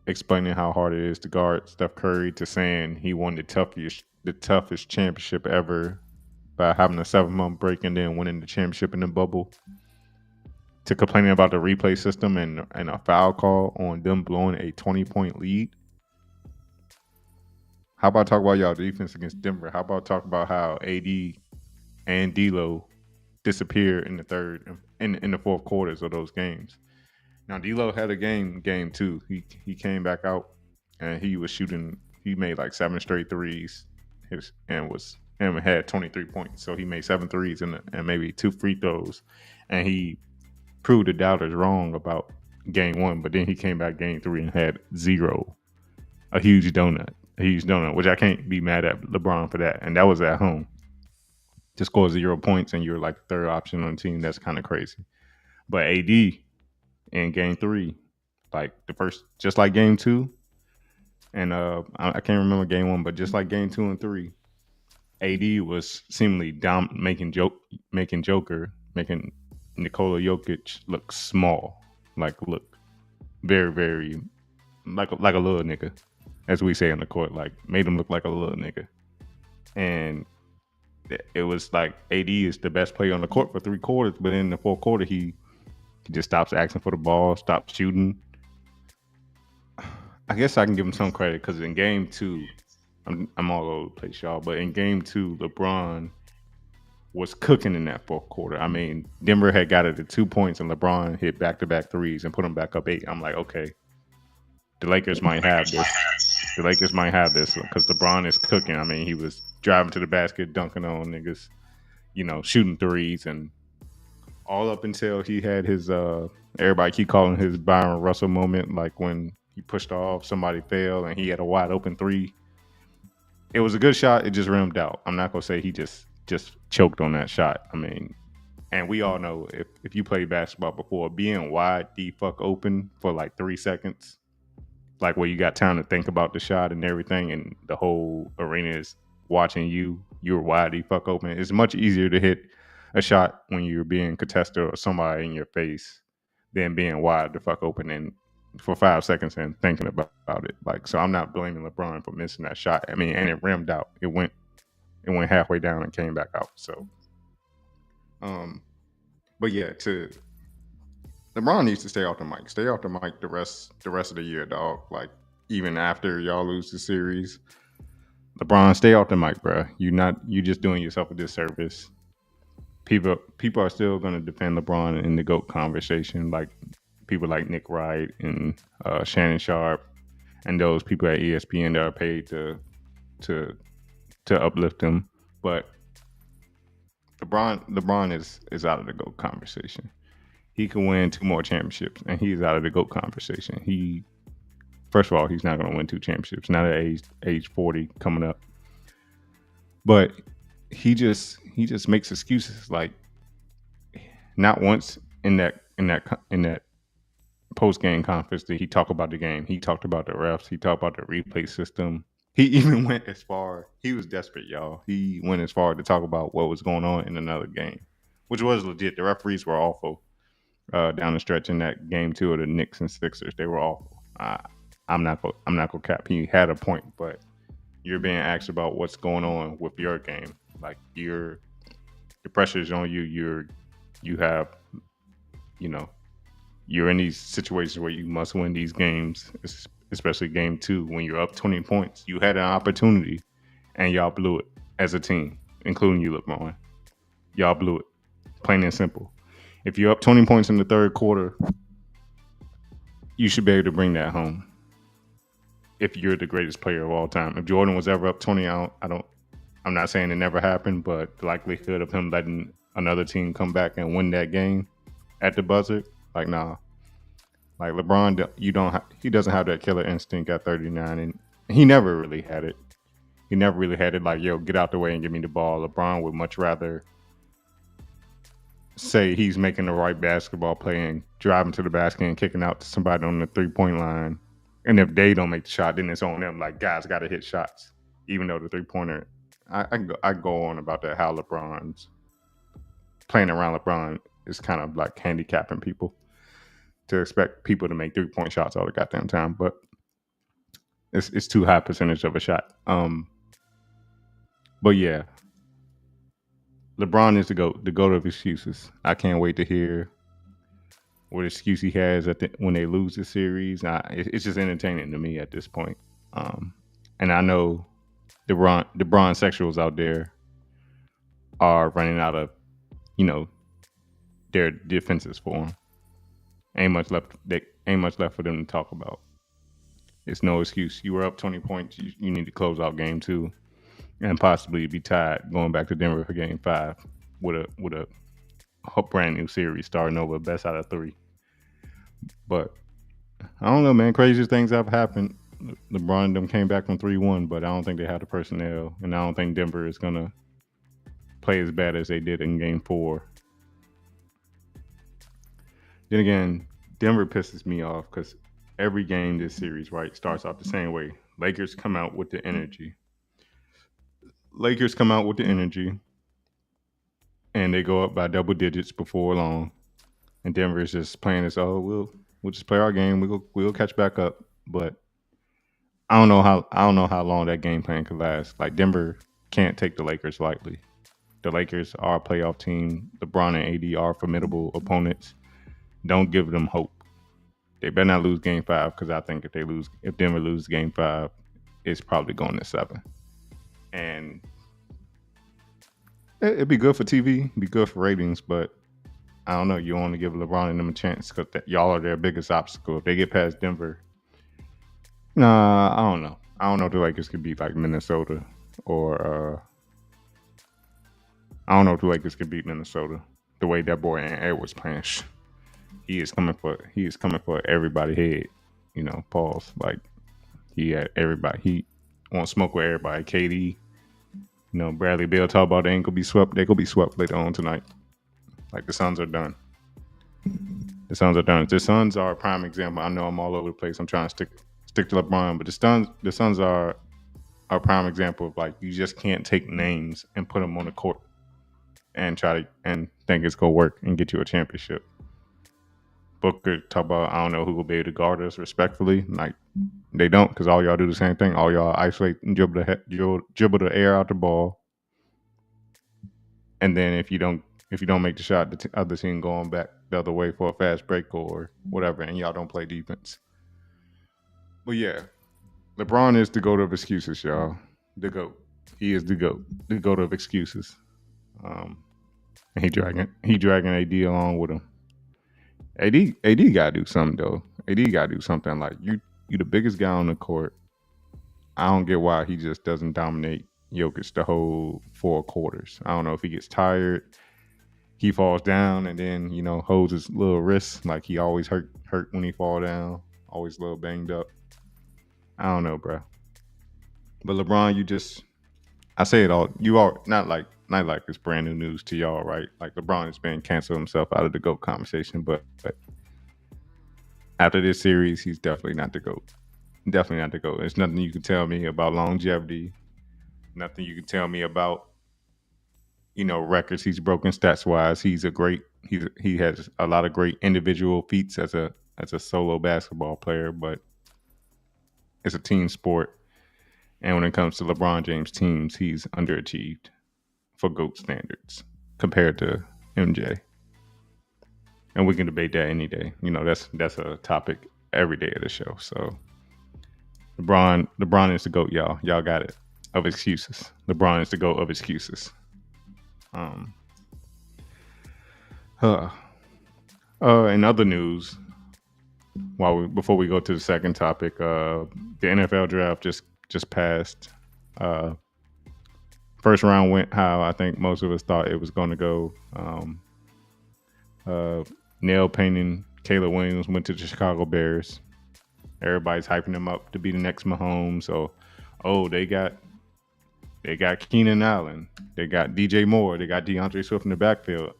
explaining how hard it is to guard Steph Curry, to saying he won the toughest championship ever by having a 7-month break and then winning the championship in the bubble, to complaining about the replay system and a foul call on them blowing a 20-point lead. How about talk about y'all defense against Denver? How about talk about how AD and D'Lo disappeared in the fourth quarters of those games? Now D'Lo had a game 2. He came back out and he was shooting. He made like 7 straight threes, and had 23 points. So he made 7 threes and maybe 2 free throws, and he proved the doubters wrong about game 1. But then he came back game 3 and had 0, a huge donut, which I can't be mad at LeBron for that. And that was at home. To score 0 points and you're like the third option on the team, that's kind of crazy. But AD in game 3, like just like game 2, and I can't remember game 1, but just like game 2 and 3, AD was seemingly making Nikola Jokic look small, look very, very like a little nigga, as we say on the court, like made him look like a little nigga. And it was like AD is the best player on the court for 3 quarters, but in the fourth quarter he just stops asking for the ball, stops shooting. I guess I can give him some credit because in game 2, I'm all over the place, y'all, but in game 2, LeBron was cooking in that fourth quarter. I mean, Denver had got it to 2 points and LeBron hit back-to-back threes and put them back up 8. I'm like, okay, the Lakers might have this. The Lakers might have this because LeBron is cooking. I mean, he was driving to the basket, dunking on niggas, shooting threes, and all up until he had his, everybody keep calling his Byron Russell moment, like when he pushed off, somebody fell, and he had a wide open 3. It was a good shot. It just rimmed out. I'm not going to say he just choked on that shot. I mean, and we all know if you played basketball before, being wide the fuck open for like 3 seconds, like where you got time to think about the shot and everything, and the whole arena is watching you're wide the fuck open. It's much easier to hit a shot when you're being contested or somebody in your face than being wide the fuck open and for 5 seconds and thinking about it. Like, so I'm not blaming LeBron for missing that shot. I mean, and it rimmed out. It went halfway down and came back out. So, but yeah, LeBron needs to stay off the mic. Stay off the mic the rest of the year, dog. Like, even after y'all lose the series, LeBron, stay off the mic, bro. You just doing yourself a disservice. People are still going to defend LeBron in the GOAT conversation, like people like Nick Wright and Shannon Sharp and those people at ESPN that are paid to uplift him. But LeBron is out of the GOAT conversation. He can win 2 more championships, and he's out of the GOAT conversation. First of all, he's not going to win 2 championships, not at age 40 coming up. But he just makes excuses. Like, not once in that post game conference did he talk about the game. He talked about the refs. He talked about the replay system. He even went as far. He was desperate, y'all. He went as far to talk about what was going on in another game, which was legit. The referees were awful down the stretch in that game 2 of the Knicks and Sixers. They were awful. I'm not gonna cap. He had a point, but you're being asked about what's going on with your game. Like, the pressure's on you. You're in these situations where you must win these games, especially game 2 when you're up 20 points. You had an opportunity and y'all blew it as a team, including you, LeBron. Y'all blew it, plain and simple. If you're up 20 points in the third quarter, you should be able to bring that home. If you're the greatest player of all time. If Jordan was ever up 20, I'm not saying it never happened, but the likelihood of him letting another team come back and win that game at the buzzer, like, nah. Like, LeBron, he doesn't have that killer instinct at 39, and he never really had it. He never really had it like, yo, get out the way and give me the ball. LeBron would much rather say he's making the right basketball play and driving to the basket and kicking out to somebody on the 3-point line. And if they don't make the shot, then it's on them. Like, guys got to hit shots, even though the 3-pointer. I go on about that, how LeBron's playing around LeBron is kind of like handicapping people to expect people to make 3-point shots all the goddamn time. But it's too high percentage of a shot. But yeah, LeBron is the GOAT of excuses. I can't wait to hear what excuse he has when they lose the series. It's just entertaining to me at this point. And I know the Bron sexuals out there are running out of, their defenses for him. Ain't much left for them to talk about. It's no excuse. You were up 20 points. You need to close out game 2 and possibly be tied going back to Denver for game 5 with a brand new series starting over, best out of 3. But I don't know, man. Craziest things have happened. LeBron and them came back from 3-1, but I don't think they have the personnel, and I don't think Denver is gonna play as bad as they did in game 4. Then again, Denver pisses me off because every game this series, right, starts off the same way. Lakers come out with the energy. And they go up by double digits before long. And Denver is just playing this, we'll just play our game. We'll catch back up. But I don't know how long that game plan could last. Like, Denver can't take the Lakers lightly. The Lakers are a playoff team. LeBron and AD are formidable opponents. Don't give them hope. They better not lose game 5, because I think if Denver loses game 5, it's probably going to 7. And it'd be good for TV, be good for ratings, but I don't know. You want to give LeBron and them a chance because y'all are their biggest obstacle. If they get past Denver, I don't know. I don't know if the Lakers could beat like Minnesota or I don't know if the Lakers could beat Minnesota the way that boy Ant Edwards playing. He is coming for everybody's head. Pause. Like, he had everybody. He won't smoke with everybody. KD, Bradley Beal talk about they ain't gonna be swept. They gonna be swept later on tonight. Like, the Suns are done. The Suns are a prime example. I know I'm all over the place. I'm trying to stick to LeBron, but the Suns are a prime example of, like, you just can't take names and put them on the court and think it's gonna work and get you a championship. Booker talk about, I don't know who will be able to guard us respectfully. Like, they don't, because all y'all do the same thing. All y'all isolate and dribble the air out the ball. And then if you don't make the shot, the other team going back the other way for a fast break or whatever, and y'all don't play defense. But yeah, LeBron is the GOAT of excuses, y'all. The GOAT. He is the GOAT. The GOAT of excuses. And he dragging AD along with him. AD gotta do something though. AD gotta do something. Like, you the biggest guy on the court. I don't get why he just doesn't dominate Jokic the whole 4 quarters. I don't know if he gets tired, he falls down, and then holds his little wrist. Like, he always hurt when he fall down. Always a little banged up. I don't know, bro. But LeBron, I say it all. You are not like it's brand new news to y'all, right? Like, LeBron has been canceled himself out of the GOAT conversation, but after this series, he's definitely not the GOAT. Definitely not the GOAT. There's nothing you can tell me about longevity. Nothing you can tell me about, records he's broken stats wise. He has a lot of great individual feats as a solo basketball player, but it's a team sport. And when it comes to LeBron James teams, he's underachieved for GOAT standards compared to MJ. And we can debate that any day. That's a topic every day of the show. So LeBron is the GOAT, y'all. Y'all got it. Of excuses. LeBron is the GOAT of excuses. In other news, before we go to the second topic, the NFL draft just passed. First round went how I think most of us thought it was going to go. Nail painting Caleb Williams went to the Chicago Bears. Everybody's hyping him up to be the next Mahomes. So, they got Keenan Allen. They got DJ Moore. They got DeAndre Swift in the backfield.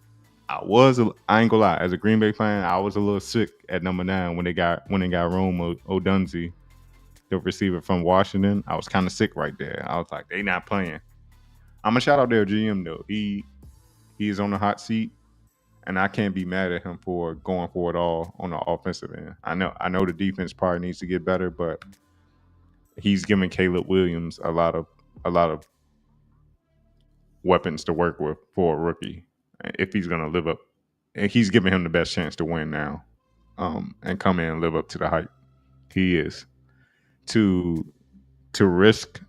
I ain't gonna lie, as a Green Bay fan, I was a little sick at number 9 when they got Rome Odunze, the receiver from Washington. I was kind of sick right there. I was like, they not playing. I'm gonna shout out their GM though. He is on the hot seat, and I can't be mad at him for going for it all on the offensive end. I know the defense probably needs to get better, but he's giving Caleb Williams a lot of weapons to work with for a rookie. If he's gonna live up, and he's giving him the best chance to win now, and come in and live up to the hype. He is to risk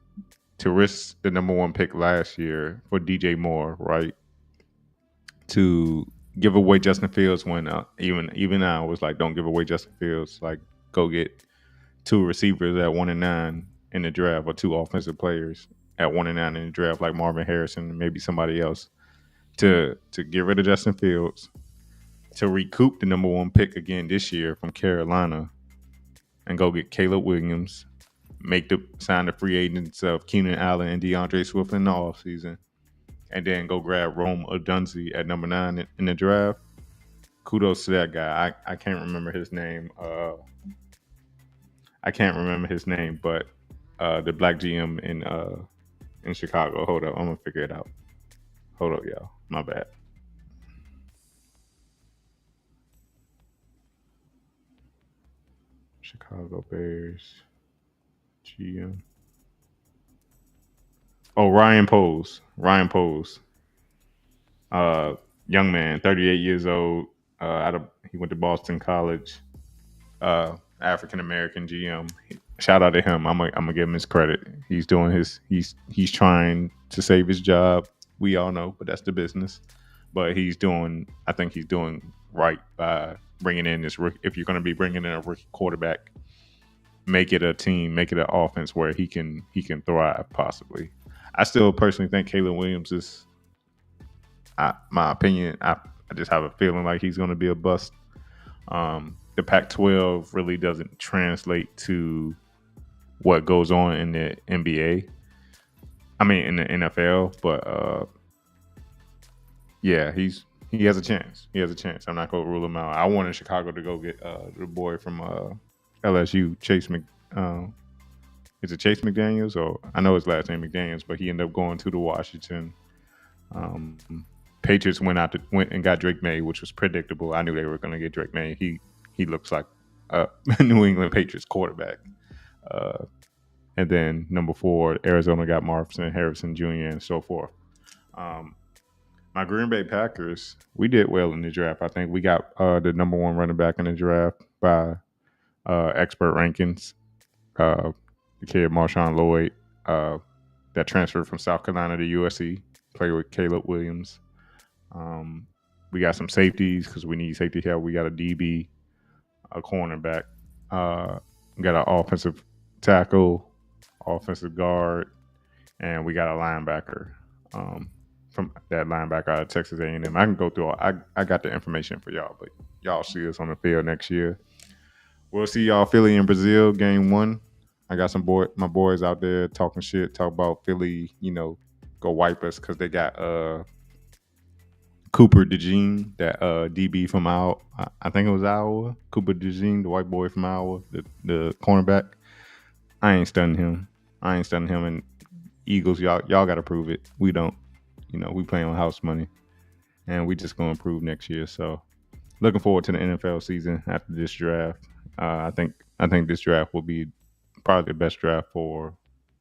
the number 1 pick last year for DJ Moore, right? To give away Justin Fields when even now was like, don't give away Justin Fields. Like, go get 2 receivers at 1 and 9 in the draft, or 2 offensive players at 1 and 9 in the draft, like Marvin Harrison and maybe somebody else, to get rid of Justin Fields, to recoup the number 1 pick again this year from Carolina, and go get Caleb Williams, sign the free agents of Keenan Allen and DeAndre Swift in the offseason, and then go grab Rome Odunze at number 9 in the draft. Kudos to that guy. I can't remember his name. But the black GM in Chicago. Hold up, I'm gonna figure it out. Hold up, y'all. My bad. Chicago Bears GM. Oh, Ryan Poles. Young man, 38 years old. He went to Boston College. African American GM. Shout out to him. I'm gonna give him his credit. He's doing he's trying to save his job. We all know, but that's the business. But I think he's doing right by bringing in this rookie. If you're going to be bringing in a rookie quarterback, make it a team, make it an offense where he can thrive possibly. I still personally think Caleb Williams is, my opinion, I just have a feeling like he's going to be a bust. The Pac-12 really doesn't translate to what goes on in the NBA. I mean, in the NFL, but yeah, he has a chance. I'm not going to rule him out. I wanted Chicago to go get the boy from LSU, is it Chase McDaniels? Or I know his last name McDaniels, but he ended up going to the Washington. Patriots went and got Drake May, which was predictable. I knew they were going to get Drake May. He looks like a New England Patriots quarterback. And then number 4, Arizona got Marvin Harrison Jr. and so forth. My Green Bay Packers, we did well in the draft. I think we got the number 1 running back in the draft by expert rankings. The kid Marshawn Lloyd, that transferred from South Carolina to USC, played with Caleb Williams. We got some safeties because we need safety help. We got a DB, a cornerback. We got an offensive tackle, offensive guard, and we got a linebacker. From that linebacker out of Texas A&M. I can go through I got the information for y'all, but y'all see us on the field next year. We'll see y'all Philly and Brazil game 1. I got my boys out there talking shit, talk about Philly, go wipe us because they got Cooper DeJean, that DB from Iowa. I think it was Iowa. Cooper DeJean, the white boy from Iowa, the cornerback. I ain't stunning him. And Eagles, y'all got to prove it. We don't. We play on house money, and we just going to improve next year. So, looking forward to the NFL season after this draft. I think this draft will be probably the best draft for.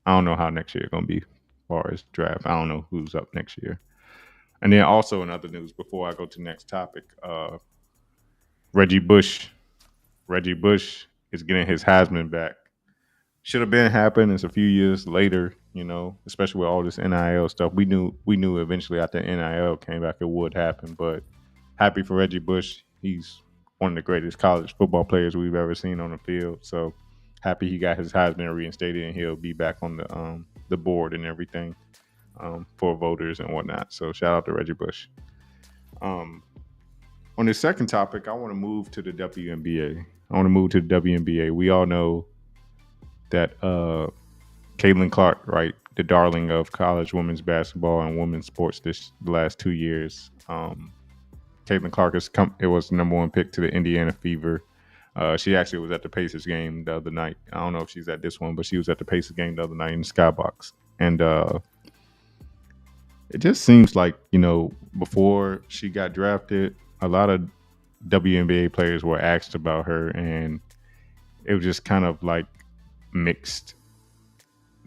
I don't know how next year going to be as far as draft. I don't know who's up next year. And then also in other news, before I go to the next topic, Reggie Bush is getting his Heisman back. Should have been happening. It's a few years later, especially with all this NIL stuff. We knew eventually after NIL came back it would happen, but happy for Reggie Bush. He's one of the greatest college football players we've ever seen on the field. So happy he got his Heisman reinstated and he'll be back on the board and everything for voters and whatnot. So shout out to Reggie Bush. On the second topic, I want to move to the WNBA. We all know that Caitlin Clark, right, the darling of college women's basketball and women's sports the last 2 years, Caitlin Clark it was the number 1 pick to the Indiana Fever. She actually was at the Pacers game the other night. I don't know if she's at this one, but she was at the Pacers game the other night in the Skybox. And it just seems like, before she got drafted, a lot of WNBA players were asked about her, and it was just kind of like mixed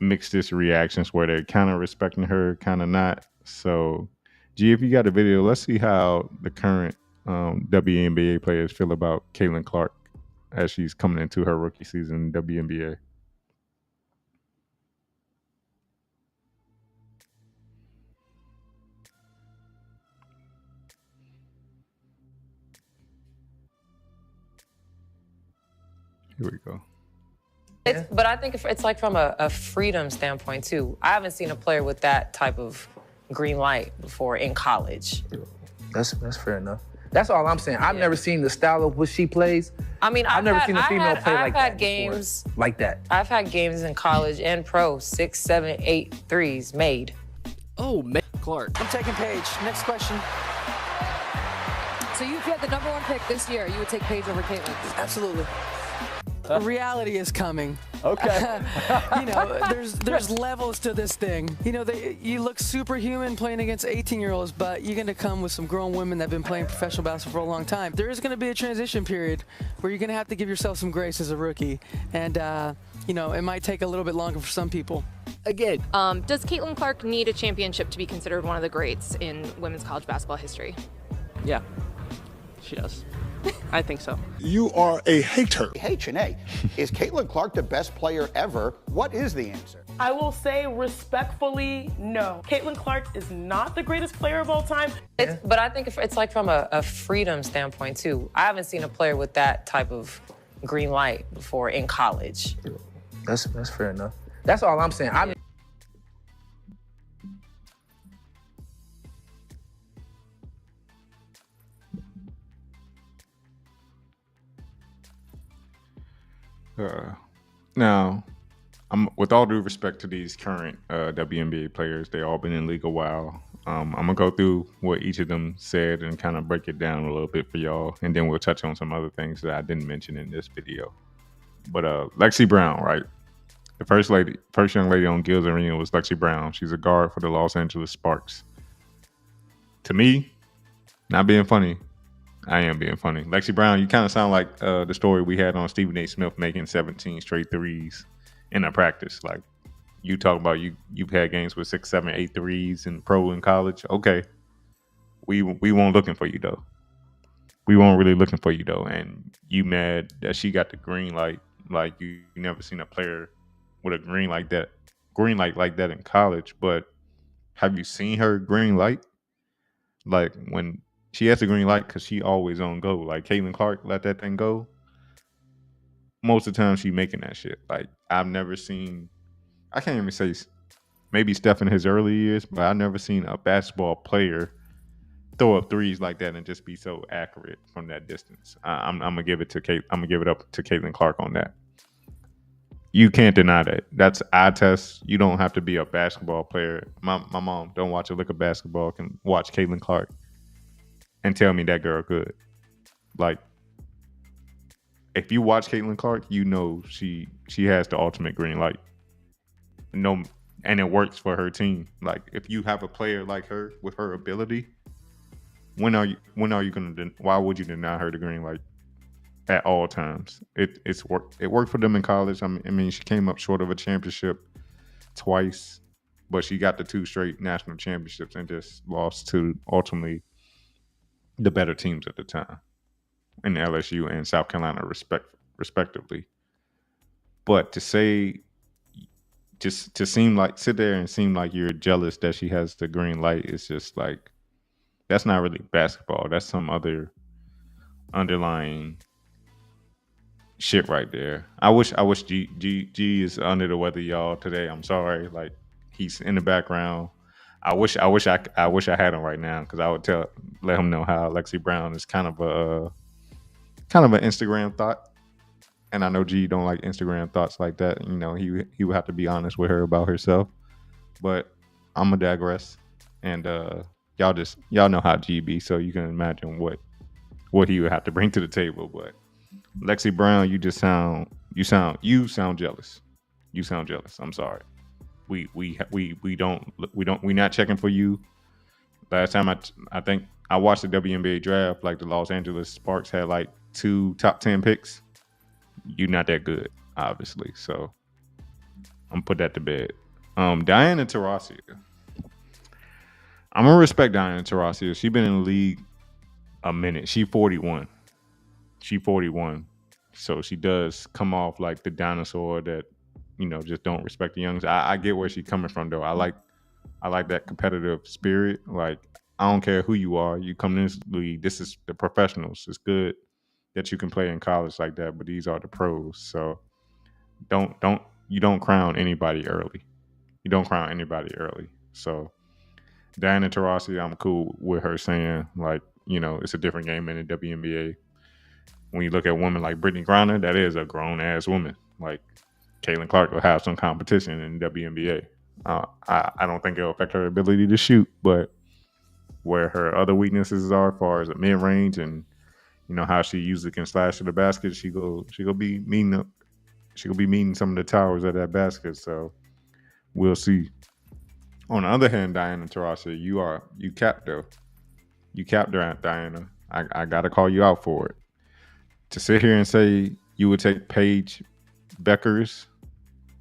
reactions where they're kind of respecting her, kind of not. So, G, if you got a video, let's see how the current WNBA players feel about Caitlin Clark as she's coming into her rookie season in WNBA. Here we go. But I think it's like from a freedom standpoint too. I haven't seen a player with that type of green light before in college. That's fair enough. That's all I'm saying. I've never seen the style of what she plays. I mean, I've never seen a female play like that. I've had games like that. I've had games in college and pro, 6, 7, 8 threes made. Oh, Clark. I'm taking Paige. Next question. So if you had the number 1 pick this year, you would take Paige over Caitlin? Absolutely. Reality is coming. Okay. There's levels to this thing. You look superhuman playing against 18-year-olds, but you're going to come with some grown women that have been playing professional basketball for a long time. There is going to be a transition period where you're going to have to give yourself some grace as a rookie. And, it might take a little bit longer for some people. Again. Does Caitlin Clark need a championship to be considered one of the greats in women's college basketball history? Yeah, she does. I think so. You are a hater. Hey, Chanae, is Caitlin Clark the best player ever? What is the answer? I will say respectfully, no. Caitlin Clark is not the greatest player of all time. But I think it's like from a freedom standpoint too. I haven't seen a player with that type of green light before in college. That's fair enough. That's all I'm saying. Now, with all due respect to these current WNBA players, they all been in league a while. I'm gonna go through what each of them said and kind of break it down a little bit for y'all, and then we'll touch on some other things that I didn't mention in this video. But Lexi Brown, right? The first young lady on Gil's Arena was Lexi Brown. She's a guard for the Los Angeles Sparks. To me, not being funny, I am being funny. Lexi Brown, you kind of sound like the story we had on Stephen A. Smith making 17 straight threes in a practice. Like, you talk about you've had games with 6, 7, 8 threes in pro and college. Okay, we weren't looking for you though. We weren't really looking for you though, and you mad that she got the green light? Like, you never seen a player with a green light like that in college. But have you seen her green light? Like, when she has the green light, because she always on go. Like, Caitlin Clark let that thing go. Most of the time she making that shit. Like, I've never seen, I can't even say maybe Steph in his early years, but I've never seen a basketball player throw up threes like that and just be so accurate from that distance. I'm gonna give it up to Caitlin Clark on that. You can't deny that. That's eye test. You don't have to be a basketball player. My mom don't watch a lick of basketball, can watch Caitlin Clark and tell me that girl good. Like, if you watch Caitlin Clark, you know she has the ultimate green light. No, and it works for her team. Like, if you have a player like her with her ability, why would you deny her the green light at all times? It worked for them in college. I mean, she came up short of a championship twice, but she got the 2 straight national championships and just lost to ultimately the better teams at the time in LSU and South Carolina respectively. But to say, just to sit there and seem like you're jealous that she has the green light, is just like, that's not really basketball. That's some other underlying shit right there. I wish G is under the weather, y'all, today. I'm sorry. Like, he's in the background. I wish I had him right now, because I would let him know how Lexi Brown is kind of an Instagram thought. And I know G don't like Instagram thoughts like that. You know, he would have to be honest with her about herself. But I'm gonna digress. And y'all y'all know how G be, so you can imagine what he would have to bring to the table. But Lexi Brown, you sound jealous. You sound jealous. I'm sorry. We not checking for you. Last time I think I watched the WNBA draft, like the Los Angeles Sparks had like 2 top 10 picks. You're not that good, obviously. So I'm gonna put that to bed. Diana Taurasi. I'm gonna respect Diana Taurasi. She's been in the league a minute. She 41. So she does come off like the dinosaur that, just don't respect the youngs. I get where she's coming from though. I like that competitive spirit. Like, I don't care who you are. You come in this league. This is the professionals. It's good that you can play in college like that, but these are the pros. So you don't crown anybody early. So Diana Taurasi, I'm cool with her saying, like, it's a different game in the WNBA. When you look at women like Brittany Griner, that is a grown ass woman. Like, Caitlin Clark will have some competition in the WNBA. I don't think it'll affect her ability to shoot, but where her other weaknesses are, as far as the mid range and how she usually can slash to the basket, she go be meeting some of the towers at that basket. So we'll see. On the other hand, Diana Taurasi, you capped her. You capped her, Diana. I gotta call you out for it. To sit here and say you would take Paige Beckers,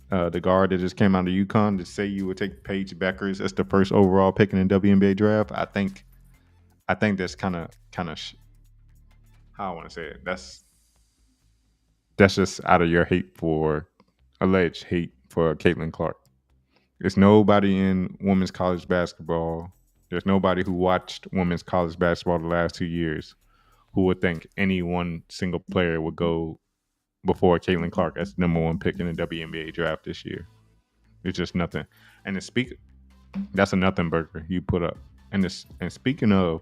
the guard that just came out of UConn, to say you would take Paige Beckers as the first overall pick in the WNBA draft, I think that's kind of how I want to say it. That's just out of your alleged hate for Caitlin Clark. There's nobody in women's college basketball. There's nobody who watched women's college basketball the last 2 years who would think any one single player would go before Caitlin Clark as the number 1 pick in the WNBA draft this year. It's just nothing. And that's a nothing burger you put up. And speaking of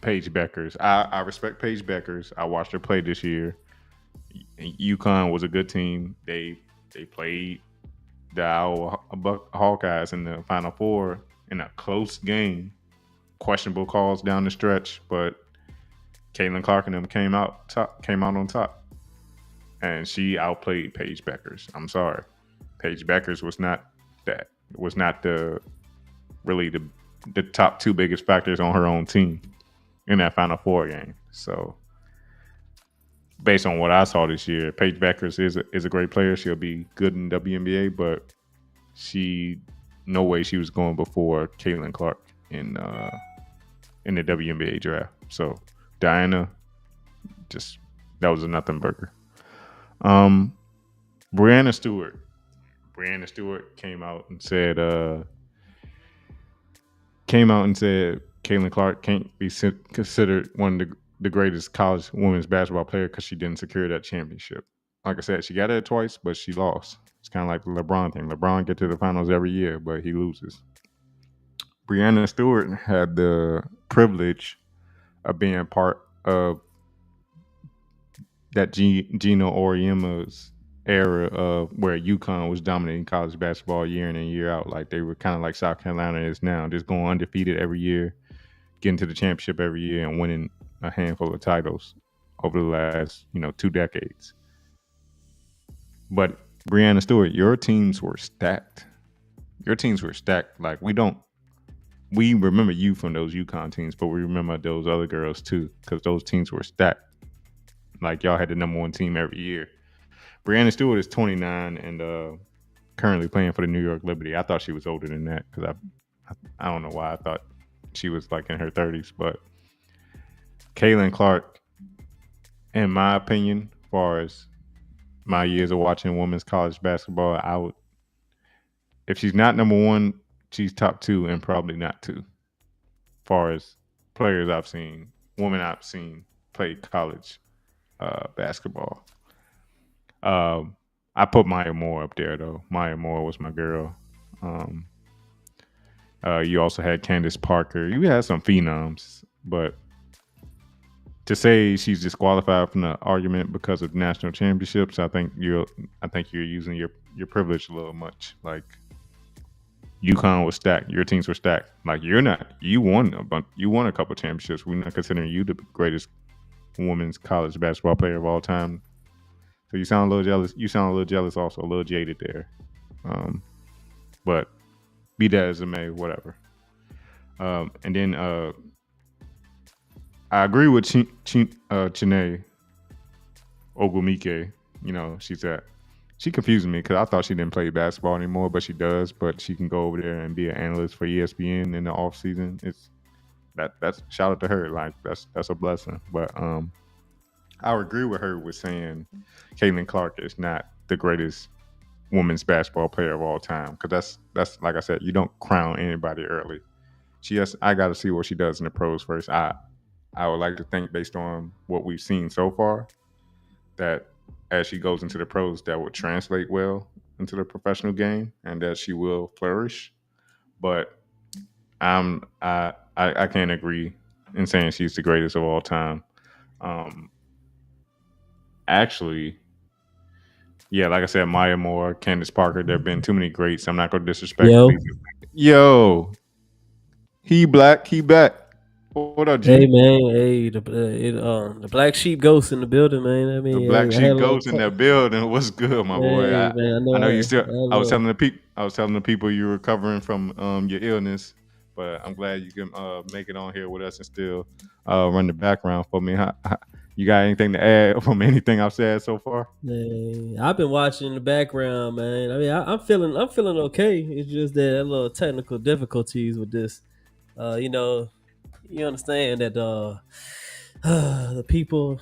Paige Beckers, I respect Paige Beckers. I watched her play this year. UConn was a good team. They played the Hawkeyes in the Final Four in a close game. Questionable calls down the stretch, but Caitlin Clark and them came out on top, and she outplayed Paige Beckers. I'm sorry, Paige Beckers was not the top 2 biggest factors on her own team in that Final Four game. So, based on what I saw this year, Paige Beckers is a great player. She'll be good in WNBA, but no way she was going before Caitlin Clark in the WNBA draft. So Diana, that was a nothing burger. Brianna Stewart came out and said Caitlin Clark can't be considered one of the greatest college women's basketball player because she didn't secure that championship. Like I said, she got it twice, but she lost. It's kind of like the LeBron thing. LeBron gets to the finals every year, but he loses. Brianna Stewart had the privilege of being part of that Gino Auriemma's era of where UConn was dominating college basketball year in and year out. Like, they were kind of like South Carolina is now, just going undefeated every year, getting to the championship every year, and winning a handful of titles over the last 2 decades. But Brianna Stewart, your teams were stacked. Like, we remember you from those UConn teams, but we remember those other girls too, because those teams were stacked. Like, y'all had the number 1 team every year. Brianna Stewart is 29 and currently playing for the New York Liberty. I thought she was older than that because I don't know why I thought she was like in her 30s. But Caitlin Clark, in my opinion, as far as my years of watching women's college basketball, if she's not number 1, she's top 2 and probably not 2. As far as players women I've seen play college basketball. I put Maya Moore up there though. Maya Moore was my girl. You also had Candace Parker. You had some phenoms, but to say she's disqualified from the argument because of national championships, I think you're using your privilege a little much. Like, UConn was stacked. Your teams were stacked. Like you're not. You won a couple championships. We're not considering you the greatest women's college basketball player of all time. So you sound a little jealous. You sound a little jealous, also a little jaded there. But be that as it may, whatever. And then I agree with Chiney Ogumike. You know, she confused me because I thought she didn't play basketball anymore, but she does. But she can go over there and be an analyst for ESPN in the off season. That's shout out to her. Like that's a blessing. But I would agree with her with saying Caitlin Clark is not the greatest women's basketball player of all time, because that's like I said, you don't crown anybody early. I got to see what she does in the pros first. I would like to think, based on what we've seen so far, that as she goes into the pros, that will translate well into the professional game and that she will flourish. But I can't agree in saying she's the greatest of all time. Actually, yeah, like I said, Maya Moore, Candace Parker, there have been too many greats. I'm not going to disrespect. Yo, he black, he back. What up, G? Hey man, hey, the black sheep ghost in the building, man. I mean, the black sheep ghost in the building. What's good, my boy? Man, I know you still. I was telling the people you were recovering from your illness, but I'm glad you can make it on here with us and still run the background for me. You got anything to add from anything I've said so far? Man, I've been watching in the background, man. I mean, I'm feeling okay. It's just that a little technical difficulties with this. You understand that the people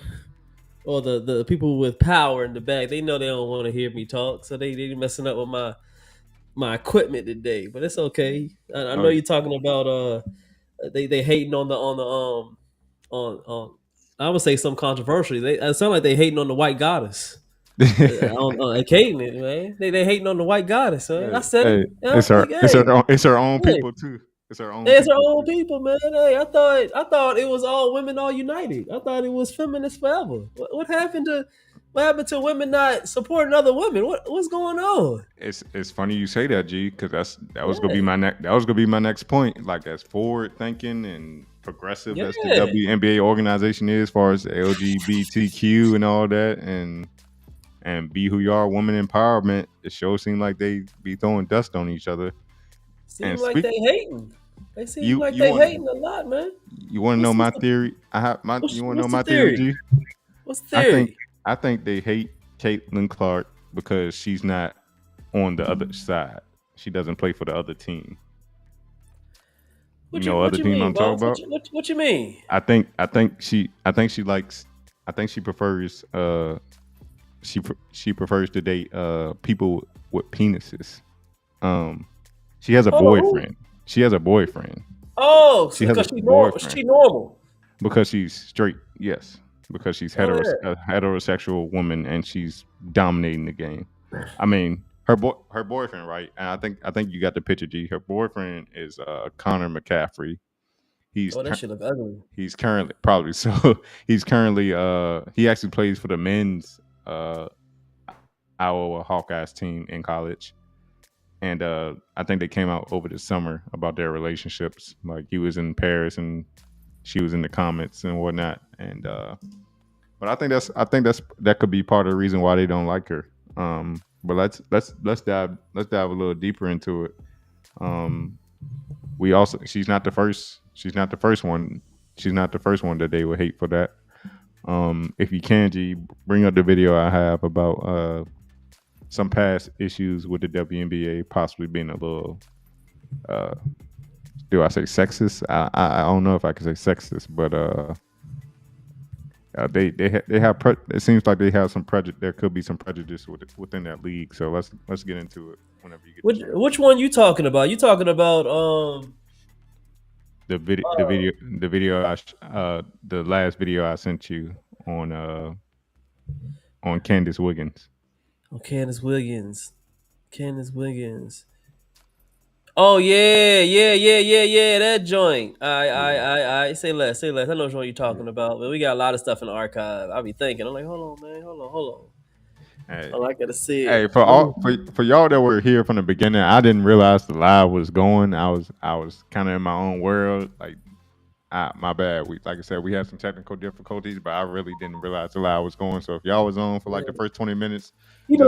or the people with power in the back, they know they don't want to hear me talk, so they messing up with my equipment today. But it's okay. I know you're talking about they hating on I would say some controversial. It sound like they hating on the white goddess. Caitlin, man. They hating on the white goddess. I said it. It's her own people too. It's her own people, man. Hey, I thought it was all women all united. I thought it was feminists forever. What happened to women not supporting other women? What's going on? It's funny you say that, G, because that was gonna be my next point. Like, as forward thinking and progressive as the WNBA organization is, as far as LGBTQ and all that, and be who you are, woman empowerment. It sure seems like they be throwing dust on each other. Seems like they hating. They seem like they hating a lot, man. You want to know my theory? You want to know my theory, G? What's the theory? I think they hate Caitlin Clark because she's not on the other side. She doesn't play for the other team. What you mean, I'm talking about? What you mean? I think she prefers she prefers to date people with penises. She has a boyfriend. She has a boyfriend. Oh, because she's normal. Because she's straight, yes. Because she's a heterosexual woman and she's dominating the game. I mean, her boyfriend, right? And I think you got the picture, G. Her boyfriend is Connor McCaffrey. That shit look ugly. He's currently probably so. He's currently he actually plays for the men's Iowa Hawkeyes team in college. And I think they came out over the summer about their relationships. Like, he was in Paris and she was in the comments and whatnot. And but I think that could be part of the reason why they don't like her. But let's dive a little deeper into it. She's not the first one that they would hate for that. If you can, G, bring up the video I have about some past issues with the WNBA possibly being a little, do I say sexist? I don't know if I can say sexist, but they have it seems like they have some prejudice. There could be some prejudice within that league. So let's get into it whenever you get. Which one you talking about? You talking about the last video I sent you on Candace Wiggins. Oh, Candace Wiggins. Oh yeah, that joint. I say less. I know what you're talking about, but we got a lot of stuff in the archive. I be thinking, I'm like, hold on, man, hold on. Oh, I gotta see Hey, it. for y'all that were here from the beginning, I didn't realize the live was going. I was kind of in my own world. Like, my bad. Like I said, we had some technical difficulties, but I really didn't realize the live was going. So if y'all was on for like the first 20 minutes, You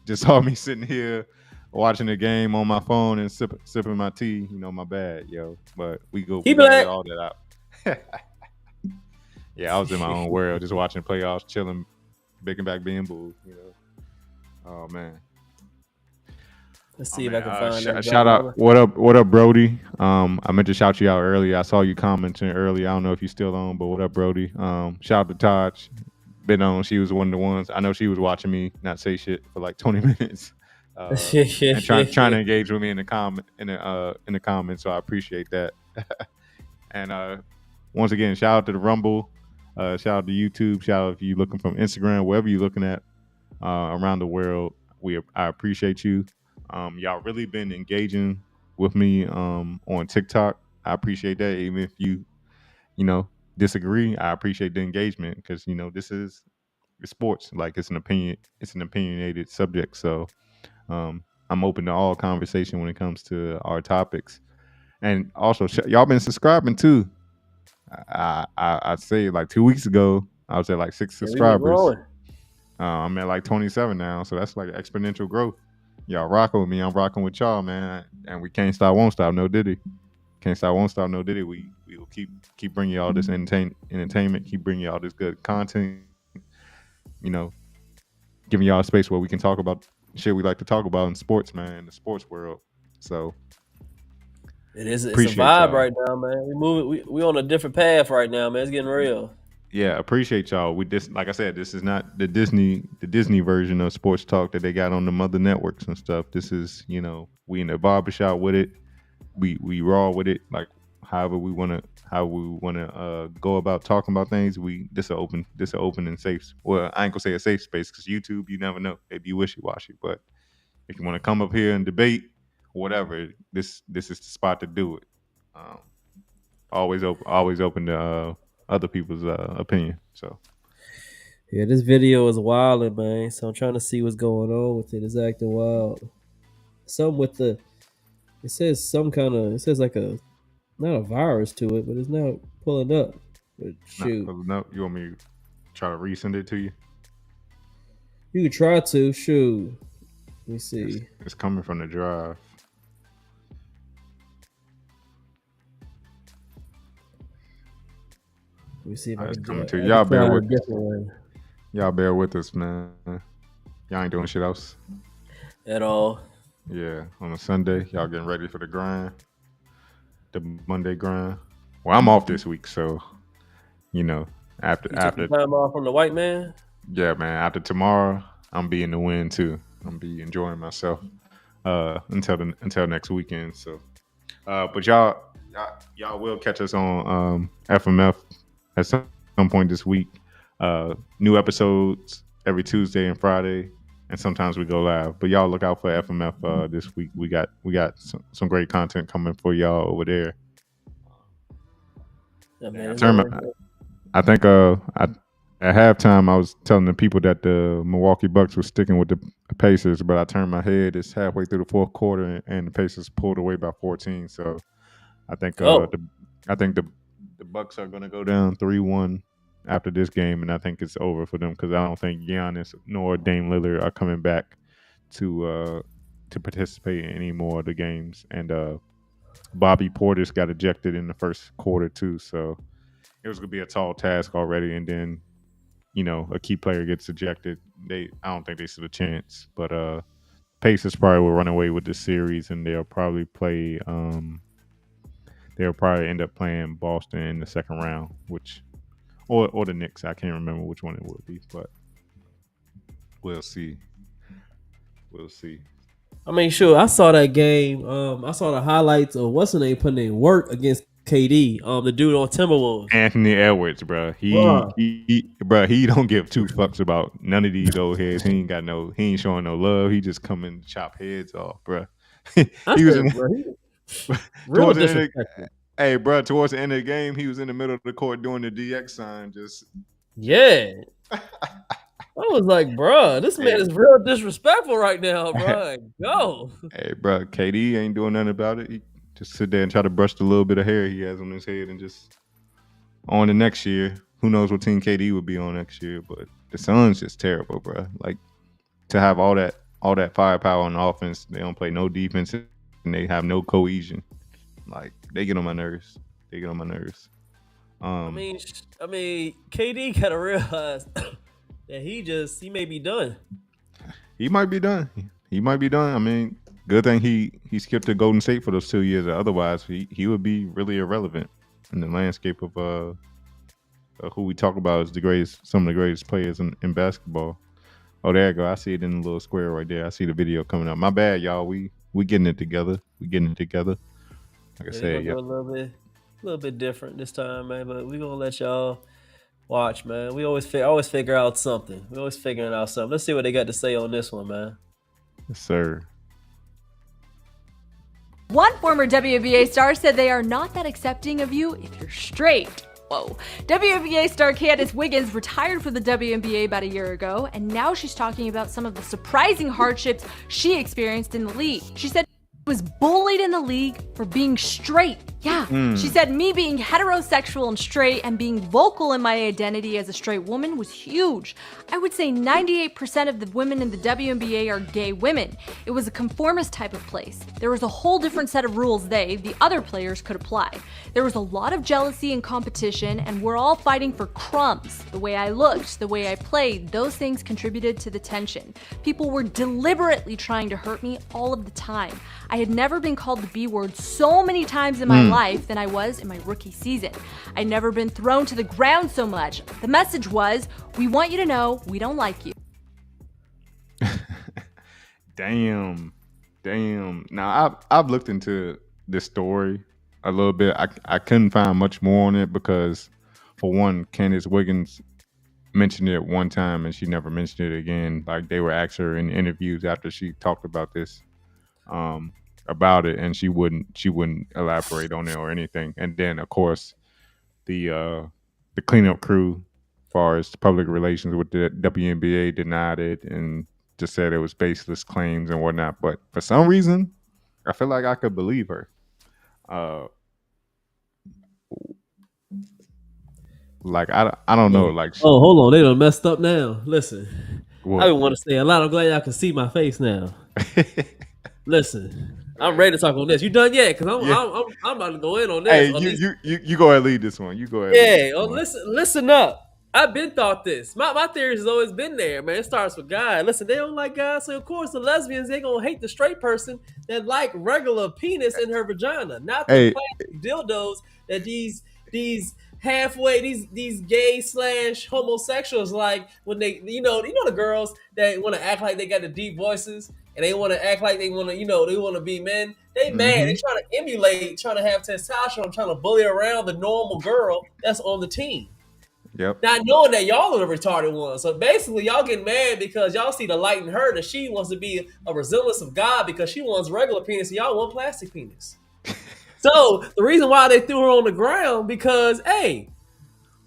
just saw me sitting here watching the game on my phone and sipping my tea. My bad, yo. But we gonna get all that out. Yeah, I was in my own world, just watching playoffs, chilling, big back being Bulls. Oh man. Let's see if I can find that. Shout out, what up, Brody? I meant to shout you out earlier. I saw you commenting earlier. I don't know if you're still on, but what up, Brody? Shout out to Taj. Been on. She was one of the ones. I know she was watching me not say shit for like 20 minutes. And trying to engage with me in the comments. So I appreciate that. And once again, shout out to the Rumble. Shout out to YouTube. Shout out if you looking from Instagram, wherever you're looking at around the world. I appreciate you. Y'all really been engaging with me on TikTok. I appreciate that. Even if you disagree, I appreciate the engagement because this is sports. Like it's an opinionated subject. So I'm open to all conversation when it comes to our topics. And also, y'all been subscribing too. I'd say like 2 weeks ago, I was at like 6 subscribers. I'm at like 27 now, so that's like exponential growth. Y'all rocking with me, I'm rocking with y'all, man. And we can't stop, won't stop, no Diddy. Can't stop, won't stop, no Diddy. We will keep bringing y'all this entertainment, keep bringing y'all this good content. Giving y'all a space where we can talk about shit we like to talk about in sports, man, in the sports world. So it's a vibe y'all right now, man. We on a different path right now, man. It's getting real. Yeah, appreciate y'all. Like I said, this is not the Disney version of sports talk that they got on the mother networks and stuff. This is, we in the barbershop with it. We raw with it. Like however we wanna go about talking about things. This is open and safe. Well, I ain't gonna say a safe space because YouTube, you never know. They be wishy-washy. But if you want to come up here and debate, whatever, this is the spot to do it. Always open to other people's opinion. So yeah, this video is wild, man. So I'm trying to see what's going on with it. It's acting wild. It says like not a virus to it, but it's not pulling up. But shoot, no, you want me to try to resend it to you? You can try to. Shoot, let me see. It's coming from the drive. Let me see if I can coming to y'all. Y'all bear with us, man. Y'all ain't doing shit else at all. Yeah, on a Sunday, y'all getting ready for the grind, the Monday grind. Well, I'm off this week, so after time off from the white man. Yeah, man. After tomorrow, I'm be in the wind too. I'm be enjoying myself until next weekend. So, but y'all will catch us on FMF at some point this week. New episodes every Tuesday and Friday, and sometimes we go live. But y'all look out for FMF this week. We got some great content coming for y'all over there. Yeah, man, I think at halftime I was telling the people that the Milwaukee Bucks were sticking with the Pacers, but I turned my head. It's halfway through the fourth quarter, and the Pacers pulled away by 14. So I think the Bucks are going to go down 3-1 after this game, and I think it's over for them because I don't think Giannis nor Dame Lillard are coming back to participate in any more of the games. And Bobby Portis got ejected in the first quarter too, so it was going to be a tall task already. And then, a key player gets ejected. I don't think they stood a chance. But Pacers probably will run away with this series, and they'll probably play. They'll probably end up playing Boston in the second round, or the Knicks. I can't remember which one it would be, but we'll see. We'll see. I mean, sure. I saw that game. I saw the highlights of what's his name putting in work against KD. The dude on Timberwolves, Anthony Edwards, bro. He don't give two fucks about none of these old heads. He ain't showing no love. He just coming to chop heads off, bro. Towards the end of the game, he was in the middle of the court doing the DX sign. Just I was like, bruh, this man is real disrespectful right now, bruh. Like, go. Hey, bro, KD ain't doing nothing about it. He just sit there and try to brush the little bit of hair he has on his head and just on the next year. Who knows what team KD would be on next year? But the Suns just terrible, bro. Like to have all that firepower on offense, they don't play no defense and they have no cohesion. Like they get on my nerves. I mean, KD gotta realize that he may be done. He might be done. I mean, good thing he skipped to Golden State for those 2 years. Otherwise, he would be really irrelevant in the landscape of who we talk about as some of the greatest players in basketball. Oh, there you go. I see it in the little square right there. I see the video coming up. My bad, y'all. We getting it together. Like I said, yeah. A little bit different this time, man. But we gonna let y'all watch, man. We always figure out something. We always figuring out something. Let's see what they got to say on this one, man. Yes, sir. One former WNBA star said they are not that accepting of you if you're straight. Whoa. WNBA star Candace Wiggins retired from the WNBA about a year ago, and now she's talking about some of the surprising hardships she experienced in the league. She said she was bullied in the league for being straight. Yeah. She said me being heterosexual and straight and being vocal in my identity as a straight woman was huge. I would say 98% of the women in the WNBA are gay women. It was a conformist type of place. There was a whole different set of rules the other players could apply. There was a lot of jealousy and competition, and we're all fighting for crumbs. The way I looked, the way I played, those things contributed to the tension. People were deliberately trying to hurt me all of the time. I had never been called the B word so many times in my life than I was in my rookie season. I'd never been thrown to the ground so much. The message was, we want you to know we don't like you. Damn. Now I've looked into this story a little bit. I couldn't find much more on it because, for one, Candace Wiggins mentioned it one time and she never mentioned it again. Like they were asking her in interviews after she talked about this. About it, and she wouldn't elaborate on it or anything. And then, of course, the cleanup crew, as far as public relations with the WNBA, denied it and just said it was baseless claims and whatnot. But for some reason, I feel like I could believe her. Like I don't know. Like hold on, they done messed up now. Listen, what? I didn't want to say a lot. I'm glad y'all can see my face now. Listen. I'm ready to talk on this. You done yet? Because I'm about to go in on this. Hey, you go ahead and lead this one. You go ahead. Yeah. Listen up. I've been thought this. My theory has always been there, man. It starts with guys. Listen, they don't like guys, so of course the lesbians they gonna hate the straight person that like regular penis in her vagina, not the plastic dildos that these halfway these gay / homosexuals like when they you know the girls that want to act like they got the deep voices. And they want to act like they want to, they want to be men. They mad. They trying to emulate, trying to have testosterone, trying to bully around the normal girl that's on the team. Yep. Not knowing that y'all are the retarded ones. So basically, y'all get mad because y'all see the light in her that she wants to be a resemblance of God because she wants regular penis and y'all want plastic penis. So the reason why they threw her on the ground because, hey,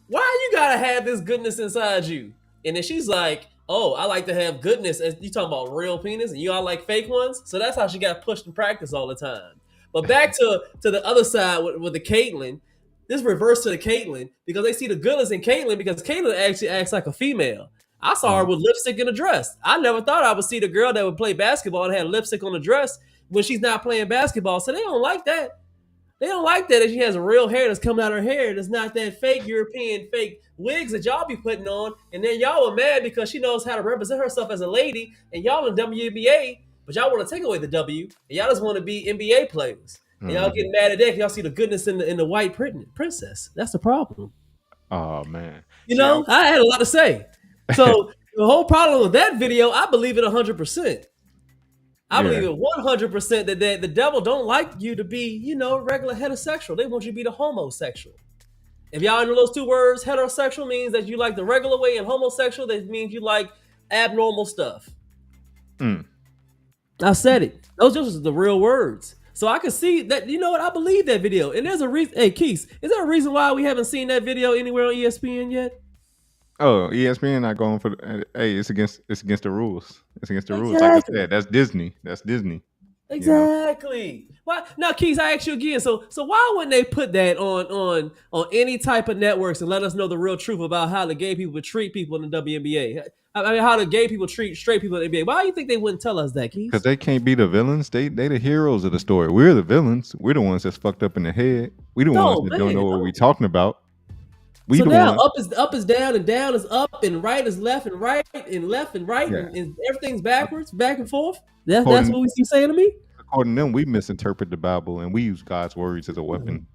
why you gotta have this goodness inside you? And then she's like, oh, I like to have goodness. As you talking about real penis, and you all like fake ones. So that's how she got pushed in practice all the time. But back to the other side with the Caitlyn. This reverse to the Caitlyn because they see the goodness in Caitlyn because Caitlyn actually acts like a female. I saw her with lipstick and a dress. I never thought I would see the girl that would play basketball and had lipstick on the dress when she's not playing basketball. So they don't like that. They don't like that if she has real hair that's coming out of her hair. That's not that fake European fake wigs that y'all be putting on. And then y'all are mad because she knows how to represent herself as a lady. And y'all in WNBA, but y'all want to take away the W. And y'all just want to be NBA players. And y'all getting mad at that because y'all see the goodness in the white princess. That's the problem. Oh, man. I had a lot to say. So the whole problem with that video, I believe it 100%. I believe it 100% that the devil don't like you to be, regular heterosexual. They want you to be the homosexual. If y'all know those two words, heterosexual means that you like the regular way, and homosexual, that means you like abnormal stuff. I said it. Those are the real words. So I can see that, I believe that video. And there's a reason. Hey, Keith, is there a reason why we haven't seen that video anywhere on ESPN yet? Oh, ESPN not going for hey, it's against the rules. It's against the rules. Like I Exactly. said, that's Disney. That's Disney. You know? Exactly. Why now, Keys? I ask you again. So why wouldn't they put that on any type of networks and let us know the real truth about how the gay people treat people in the WNBA? I mean, how the gay people treat straight people in the NBA. Why do you think they wouldn't tell us that, Because Keys? they can't be the villains. They the heroes of the story. We're the villains. We're the ones that's fucked up in the head. We the ones No, that don't man. know what we talking about. We So the now ones. up is down and down is up and right is left and right and left and right Yeah. and everything's backwards, back and forth. That's According, what we see saying to me. according to them, we misinterpret the Bible and we use God's words as a weapon.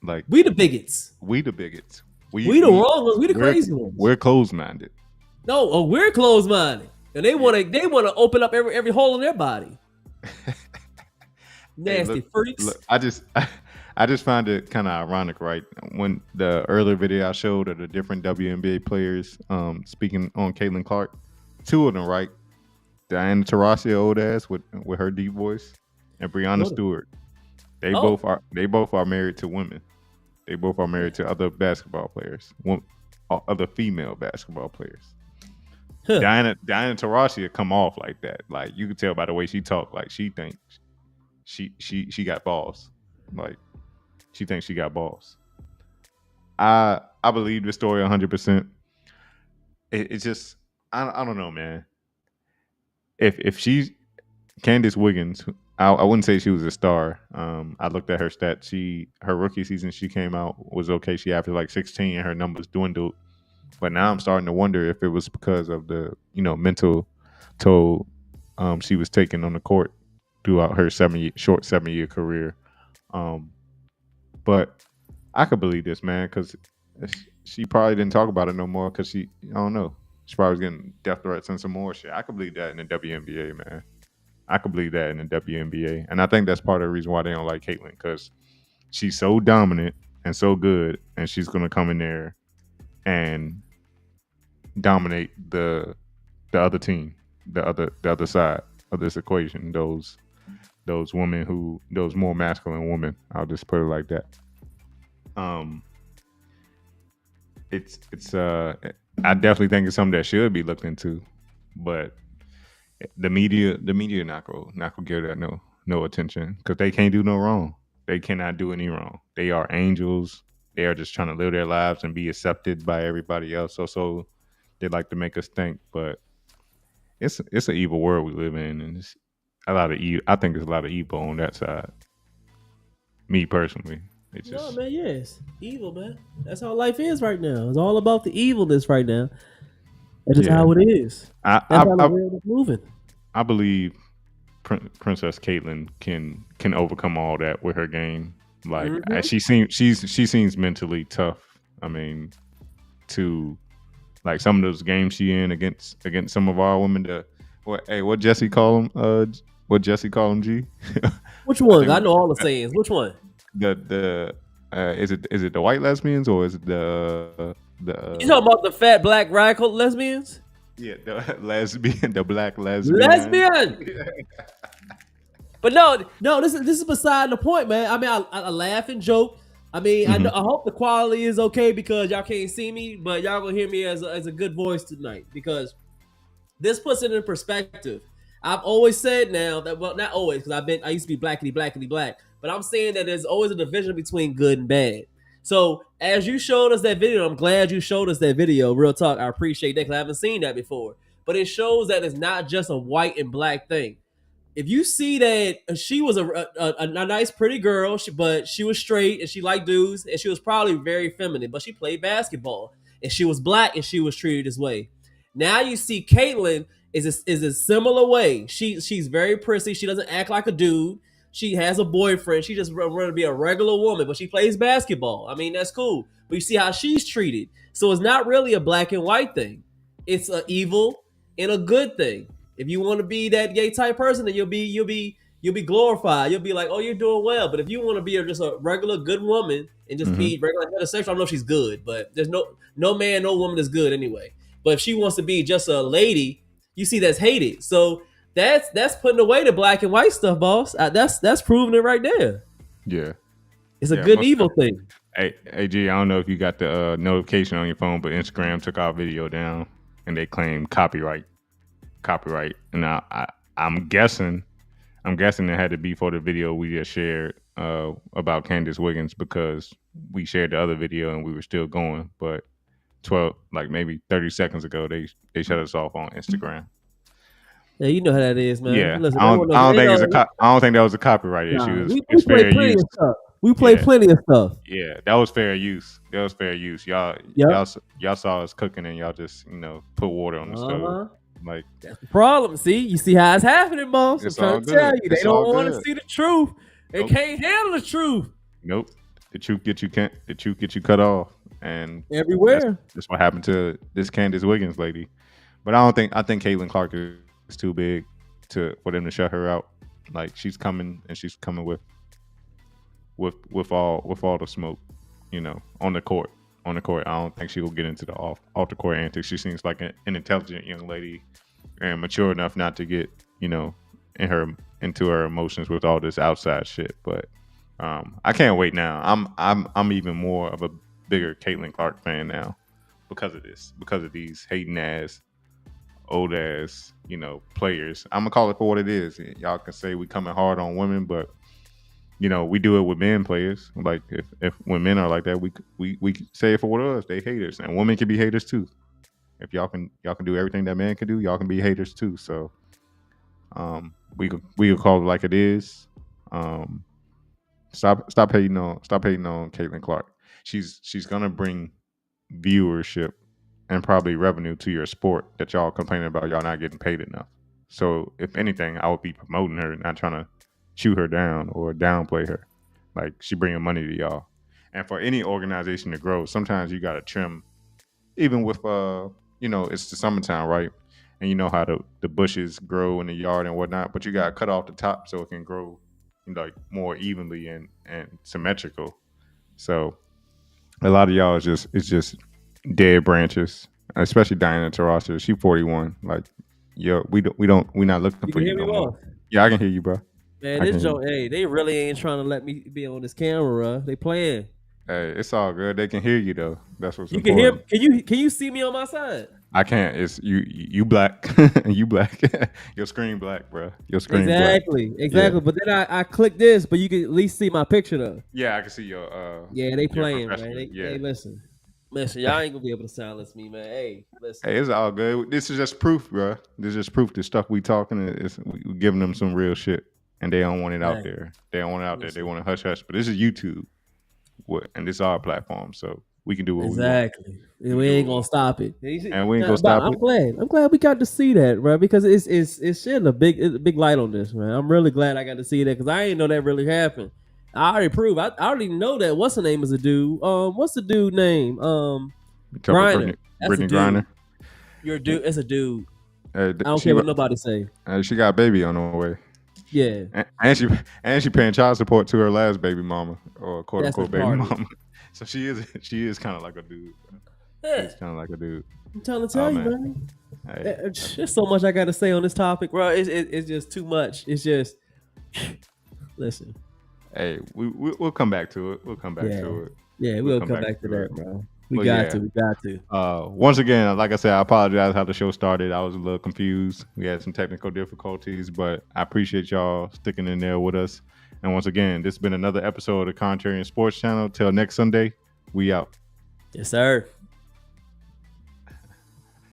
Like We the bigots. we the bigots. We the wrong ones. We the we're- crazy ones. We're closed minded. No, we're closed minded, and they want to open up every hole in their body. Nasty freaks. Look, I just find it kind of ironic, right? When the earlier video I showed of the different WNBA players speaking on Caitlin Clark, two of them, right? Diana Taurasi, old ass with her deep voice, and Breonna Stewart. They both are married to women. They both are married to other basketball players, other female basketball players. Diana Taurasi would come off like that. Like you could tell by the way she talked, like she thinks she got balls. Like she thinks she got balls. I believe the story 100%. It's just I don't know, man. If she's Candace Wiggins, I wouldn't say she was a star. I looked at her stats. Her rookie season she came out was okay. She averaged like 16 and her numbers dwindled. But now I'm starting to wonder if it was because of the mental toll she was taking on the court throughout her short 7-year career. But I could believe this, man, because she probably didn't talk about it no more because I don't know. She probably was getting death threats and some more shit. I could believe that in the WNBA, man. I could believe that in the WNBA. And I think that's part of the reason why they don't like Caitlin, because she's so dominant and so good, and she's going to come in there and dominate the other team, the other side of this equation. Those women those more masculine women. I'll just put it like that. It's I definitely think it's something that should be looked into, but the media not gonna give that no attention because they can't do no wrong. They cannot do any wrong. They are angels. They are just trying to live their lives and be accepted by everybody else. So they like to make us think, but it's an evil world we live in, and it's a lot of evil. I think there's a lot of evil on that side. Me personally, No, man, yes, evil, man. That's how life is right now. It's all about the evilness right now. That's just how it is. That's how the world is moving. I believe Princess Caitlin can overcome all that with her game. Like she seems mentally tough. I mean, to like some of those games she in against some of our women. What Jesse call them? What Jesse call them? G. Which one? I know all the sayings. Which one? Is it the white lesbians or is it the you talking about the fat black radical lesbians? Yeah, the black lesbian. But no, this is beside the point, man. I mean, I laugh and joke. I mean, I hope the quality is okay because y'all can't see me, but y'all gonna hear me as a good voice tonight because this puts it in perspective. I've always said now that, well, not always, because I used to be blackity black, but I'm saying that there's always a division between good and bad. So as you showed us that video, I'm glad you showed us that video. Real talk, I appreciate that because I haven't seen that before. But it shows that it's not just a white and black thing. If you see that she was a nice, pretty girl, but she was straight and she liked dudes and she was probably very feminine, but she played basketball and she was black and she was treated this way. Now you see Caitlin is a similar way. She's very prissy. She doesn't act like a dude. She has a boyfriend. She just want to be a regular woman, but she plays basketball. I mean, that's cool. But you see how she's treated. So it's not really a black and white thing. It's an evil and a good thing. If you want to be that gay type person, then you'll be glorified. You'll be like, oh, you're doing well. But if you want to be just a regular good woman and just be regular heterosexual, I know she's good, but there's no man, no woman is good anyway. But if she wants to be just a lady, you see that's hated. So that's putting away the black and white stuff, boss. That's proving it right there. Yeah, it's a good and evil thing. Hey, G, I don't know if you got the notification on your phone, but Instagram took our video down and they claimed copyright. And I'm guessing it had to be for the video we just shared about Candace Wiggins, because we shared the other video and we were still going. But maybe 30 seconds ago, they shut us off on Instagram. Yeah, you know how that is, man. Yeah, Listen, I don't think that was a copyright issue. We play plenty of stuff. We played plenty of stuff. Yeah, that was fair use. Y'all saw us cooking and y'all just put water on the stove. Like, that's the problem. See, you see how it's happening, boss. I'm trying to tell you, they don't want to see the truth. They can't handle the truth. Nope. The truth get you cut off, and everywhere. That's what happened to this Candace Wiggins lady. But I think Caitlin Clark is too big for them to shut her out. Like, she's coming with all the smoke, on the court. I don't think she will get into the off the court antics. She seems like an intelligent young lady and mature enough not to get, into her emotions with all this outside shit. But I can't wait now. I'm even more of a bigger Caitlin Clark fan now because of this, because of these hating ass, old ass, players. I'm gonna call it for what it is. Y'all can say we coming hard on women, but we do it with men players. Like, if when men are like that, we say it for what it is. They haters, and women can be haters too. If y'all can do everything that man can do, y'all can be haters too. So, we could call it like it is. Stop hating on Caitlin Clark. She's gonna bring viewership and probably revenue to your sport that y'all complaining about y'all not getting paid enough. So, if anything, I would be promoting her, not trying to shoot her down or downplay her. Like, she bringing money to y'all. And for any organization to grow, sometimes you got to trim, even with, it's the summertime, right? And you know how the bushes grow in the yard and whatnot, but you got to cut off the top so it can grow more evenly and symmetrical. So a lot of y'all it's just dead branches, especially Diana Taurasi. She 41. Like, yo, we're not looking for you no more. Yeah, I can hear you, bro. Man, this joke, they really ain't trying to let me be on this camera. They playing. Hey, it's all good. They can hear you though. That's what's you important. Can hear? Can you see me on my side? I can't. It's you black. You black. Your screen black, bro. Your screen exactly. black. Exactly. Yeah. But then I click this, but you can at least see my picture though. Yeah, I can see your yeah, they playing, man. Hey, listen, y'all ain't gonna be able to silence me, man. Hey, listen. Hey, it's all good. This is just proof, bro. This is just proof. The stuff we talking is we giving them some real shit. And they don't want it out there. They don't want it out there. They want to hush hush. But this is YouTube, and this is our platform, so we can do what we want. Exactly. We ain't gonna stop it. And we ain't gonna stop it. I'm glad we got to see that, bro, because it's shedding a big light on this, man. I'm really glad I got to see that because I didn't know that really happened. I already proved. I already know that. What's the name is a dude? What's the dude name? Griner. Brittany Griner. You're a dude. It's a dude. I don't care what nobody say. She got a baby on her way. Yeah, and she paying child support to her last baby mama, or quote unquote baby mama. So she is kind of like a dude. Yeah, she's kind of like a dude. I'm trying to tell you, man. Hey. There's so much I got to say on this topic, bro. It's just too much. It's just listen. Hey, we'll come back to it. We'll come back to it. Yeah, we'll come back to that, bro. We got to. Once again, like I said, I apologize how the show started. I was a little confused. We had some technical difficulties, but I appreciate y'all sticking in there with us. And once again, this has been another episode of the Contrarian Sports Channel. Till next Sunday, we out. Yes, sir.